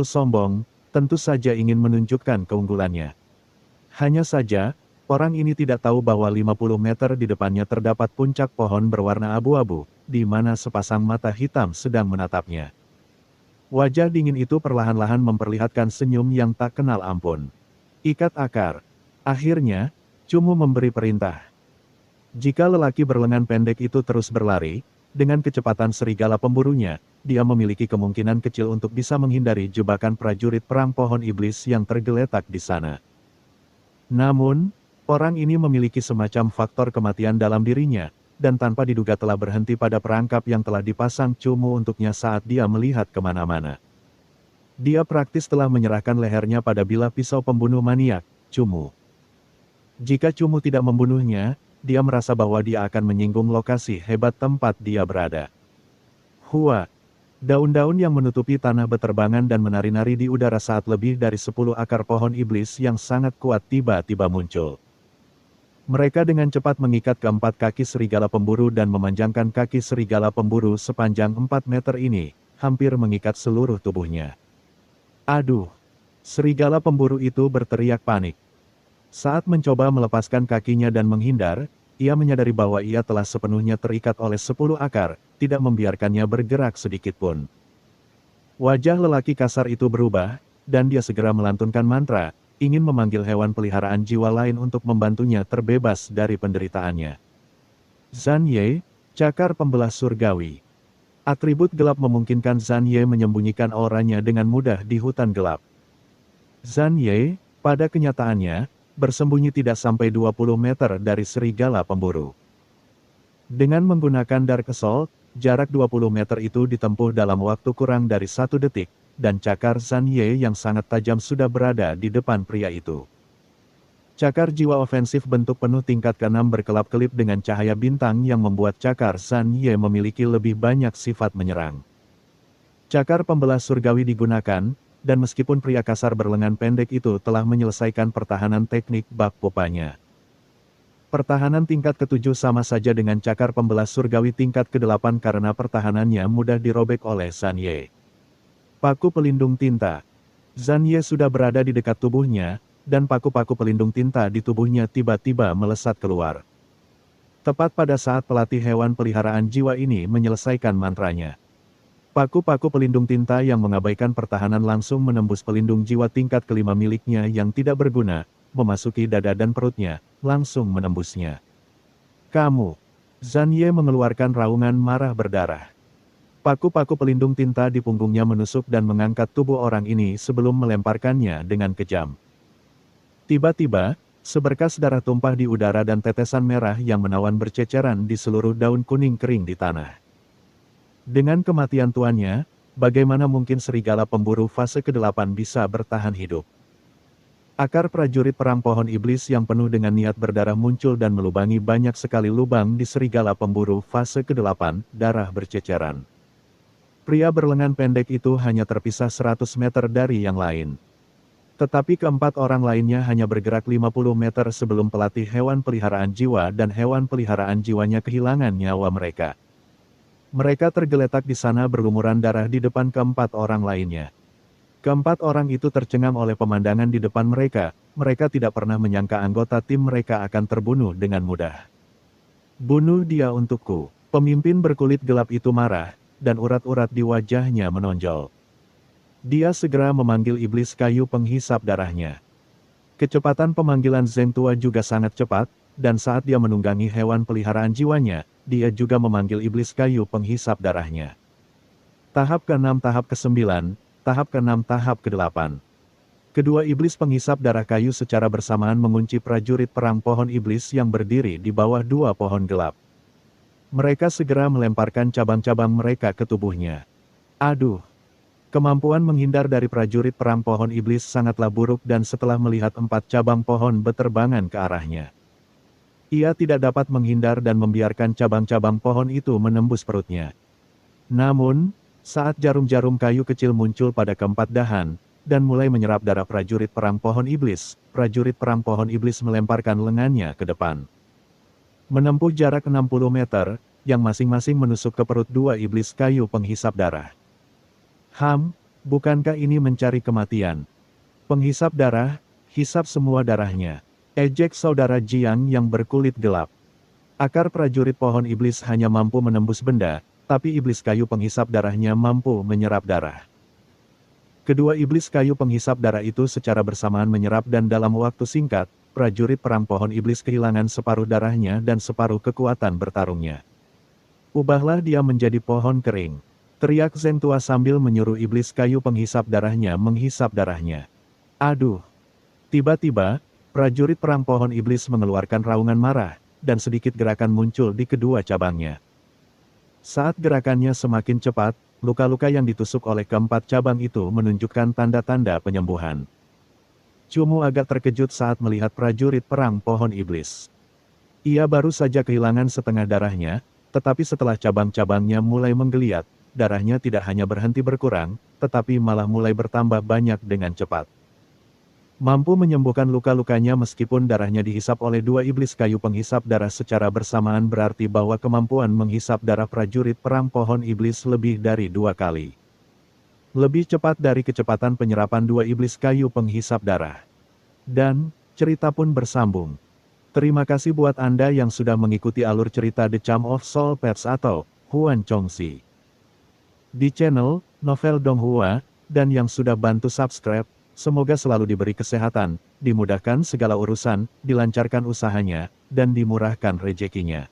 sombong, tentu saja ingin menunjukkan keunggulannya. Hanya saja, orang ini tidak tahu bahwa 50 meter di depannya terdapat puncak pohon berwarna abu-abu, di mana sepasang mata hitam sedang menatapnya. Wajah dingin itu perlahan-lahan memperlihatkan senyum yang tak kenal ampun. Ikat akar. Akhirnya, Cumu memberi perintah. Jika lelaki berlengan pendek itu terus berlari, dengan kecepatan serigala pemburunya, dia memiliki kemungkinan kecil untuk bisa menghindari jebakan prajurit perang pohon iblis yang tergeletak di sana. Namun, orang ini memiliki semacam faktor kematian dalam dirinya, dan tanpa diduga telah berhenti pada perangkap yang telah dipasang Cumu untuknya saat dia melihat kemana-mana. Dia praktis telah menyerahkan lehernya pada bilah pisau pembunuh maniak, Cumu. Jika Cumu tidak membunuhnya, dia merasa bahwa dia akan menyinggung lokasi hebat tempat dia berada. Hua! Daun-daun yang menutupi tanah beterbangan dan menari-nari di udara saat lebih dari 10 akar pohon iblis yang sangat kuat tiba-tiba muncul. Mereka dengan cepat mengikat keempat kaki serigala pemburu dan memanjangkan kaki serigala pemburu sepanjang 4 meter ini, hampir mengikat seluruh tubuhnya. Aduh! Serigala pemburu itu berteriak panik. Saat mencoba melepaskan kakinya dan menghindar, ia menyadari bahwa ia telah sepenuhnya terikat oleh 10 akar, tidak membiarkannya bergerak sedikitpun. Wajah lelaki kasar itu berubah, dan dia segera melantunkan mantra, ingin memanggil hewan peliharaan jiwa lain untuk membantunya terbebas dari penderitaannya. Zhan Ye, cakar pembelah surgawi. Atribut gelap memungkinkan Zhan Ye menyembunyikan auranya dengan mudah di hutan gelap. Zhan Ye, pada kenyataannya, bersembunyi tidak sampai 20 meter dari serigala pemburu. Dengan menggunakan Dark Assault, jarak 20 meter itu ditempuh dalam waktu kurang dari 1 detik, dan cakar Zhan Ye yang sangat tajam sudah berada di depan pria itu. Cakar jiwa ofensif bentuk penuh tingkat ke-6 berkelap-kelip dengan cahaya bintang yang membuat cakar Zhan Ye memiliki lebih banyak sifat menyerang. Cakar pembelah surgawi digunakan, dan meskipun pria kasar berlengan pendek itu telah menyelesaikan pertahanan teknik bak popanya. Pertahanan tingkat ke-7 sama saja dengan cakar pembelah surgawi tingkat ke-8 karena pertahanannya mudah dirobek oleh Zhan Ye. Paku pelindung tinta. Zhan Ye sudah berada di dekat tubuhnya, dan paku-paku pelindung tinta di tubuhnya tiba-tiba melesat keluar. Tepat pada saat pelatih hewan peliharaan jiwa ini menyelesaikan mantranya. Paku-paku pelindung tinta yang mengabaikan pertahanan langsung menembus pelindung jiwa tingkat ke-5 miliknya yang tidak berguna, memasuki dada dan perutnya, langsung menembusnya. Kamu! Zhan Ye mengeluarkan raungan marah berdarah. Paku-paku pelindung tinta di punggungnya menusuk dan mengangkat tubuh orang ini sebelum melemparkannya dengan kejam. Tiba-tiba, seberkas darah tumpah di udara dan tetesan merah yang menawan berceceran di seluruh daun kuning kering di tanah. Dengan kematian tuannya, bagaimana mungkin serigala pemburu fase ke-8 bisa bertahan hidup? Akar prajurit perang pohon iblis yang penuh dengan niat berdarah muncul dan melubangi banyak sekali lubang di serigala pemburu fase ke-8, darah berceceran. Pria berlengan pendek itu hanya terpisah 100 meter dari yang lain. Tetapi keempat orang lainnya hanya bergerak 50 meter sebelum pelatih hewan peliharaan jiwa dan hewan peliharaan jiwanya kehilangan nyawa mereka. Mereka tergeletak di sana berlumuran darah di depan keempat orang lainnya. Keempat orang itu tercengang oleh pemandangan di depan mereka, mereka tidak pernah menyangka anggota tim mereka akan terbunuh dengan mudah. Bunuh dia untukku. Pemimpin berkulit gelap itu marah, dan urat-urat di wajahnya menonjol. Dia segera memanggil iblis kayu penghisap darahnya. Kecepatan pemanggilan Zheng Tua juga sangat cepat, dan saat dia menunggangi hewan peliharaan jiwanya, dia juga memanggil iblis kayu penghisap darahnya. Tahap ke-6, tahap ke-9, tahap ke-6, tahap ke-8. Kedua iblis penghisap darah kayu secara bersamaan mengunci prajurit perang pohon iblis yang berdiri di bawah dua pohon gelap. Mereka segera melemparkan cabang-cabang mereka ke tubuhnya. Aduh. Kemampuan menghindar dari prajurit perang pohon iblis sangatlah buruk dan setelah melihat 4 cabang pohon beterbangan ke arahnya. Ia tidak dapat menghindar dan membiarkan cabang-cabang pohon itu menembus perutnya. Namun, saat jarum-jarum kayu kecil muncul pada keempat dahan, dan mulai menyerap darah prajurit perang pohon iblis, prajurit perang pohon iblis melemparkan lengannya ke depan. Menempuh jarak 60 meter, yang masing-masing menusuk ke perut 2 iblis kayu penghisap darah. Bukankah ini mencari kematian? Penghisap darah, hisap semua darahnya. Ejek saudara Jiang yang berkulit gelap. Akar prajurit pohon iblis hanya mampu menembus benda, tapi iblis kayu penghisap darahnya mampu menyerap darah. Kedua iblis kayu penghisap darah itu secara bersamaan menyerap dan dalam waktu singkat, prajurit perang pohon iblis kehilangan separuh darahnya dan separuh kekuatan bertarungnya. Ubahlah dia menjadi pohon kering. Teriak Zeng tua sambil menyuruh iblis kayu penghisap darahnya menghisap darahnya. Aduh! Tiba-tiba, prajurit perang pohon iblis mengeluarkan raungan marah, dan sedikit gerakan muncul di kedua cabangnya. Saat gerakannya semakin cepat, luka-luka yang ditusuk oleh keempat cabang itu menunjukkan tanda-tanda penyembuhan. Cumu agak terkejut saat melihat prajurit perang pohon iblis. Ia baru saja kehilangan setengah darahnya, tetapi setelah cabang-cabangnya mulai menggeliat, darahnya tidak hanya berhenti berkurang, tetapi malah mulai bertambah banyak dengan cepat. Mampu menyembuhkan luka-lukanya meskipun darahnya dihisap oleh 2 iblis kayu penghisap darah secara bersamaan berarti bahwa kemampuan menghisap darah prajurit perang pohon iblis lebih dari 2 kali. Lebih cepat dari kecepatan penyerapan 2 iblis kayu penghisap darah. Dan, cerita pun bersambung. Terima kasih buat Anda yang sudah mengikuti alur cerita The Charm of Soul Pets atau Huan Chongxi di channel Novel Donghua, dan yang sudah bantu subscribe. Semoga selalu diberi kesehatan, dimudahkan segala urusan, dilancarkan usahanya, dan dimurahkan rezekinya.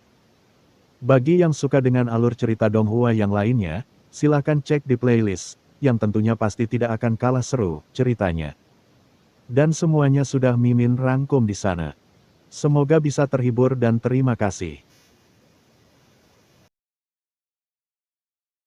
Bagi yang suka dengan alur cerita Donghua yang lainnya, silahkan cek di playlist, yang tentunya pasti tidak akan kalah seru ceritanya. Dan semuanya sudah Mimin rangkum di sana. Semoga bisa terhibur dan terima kasih.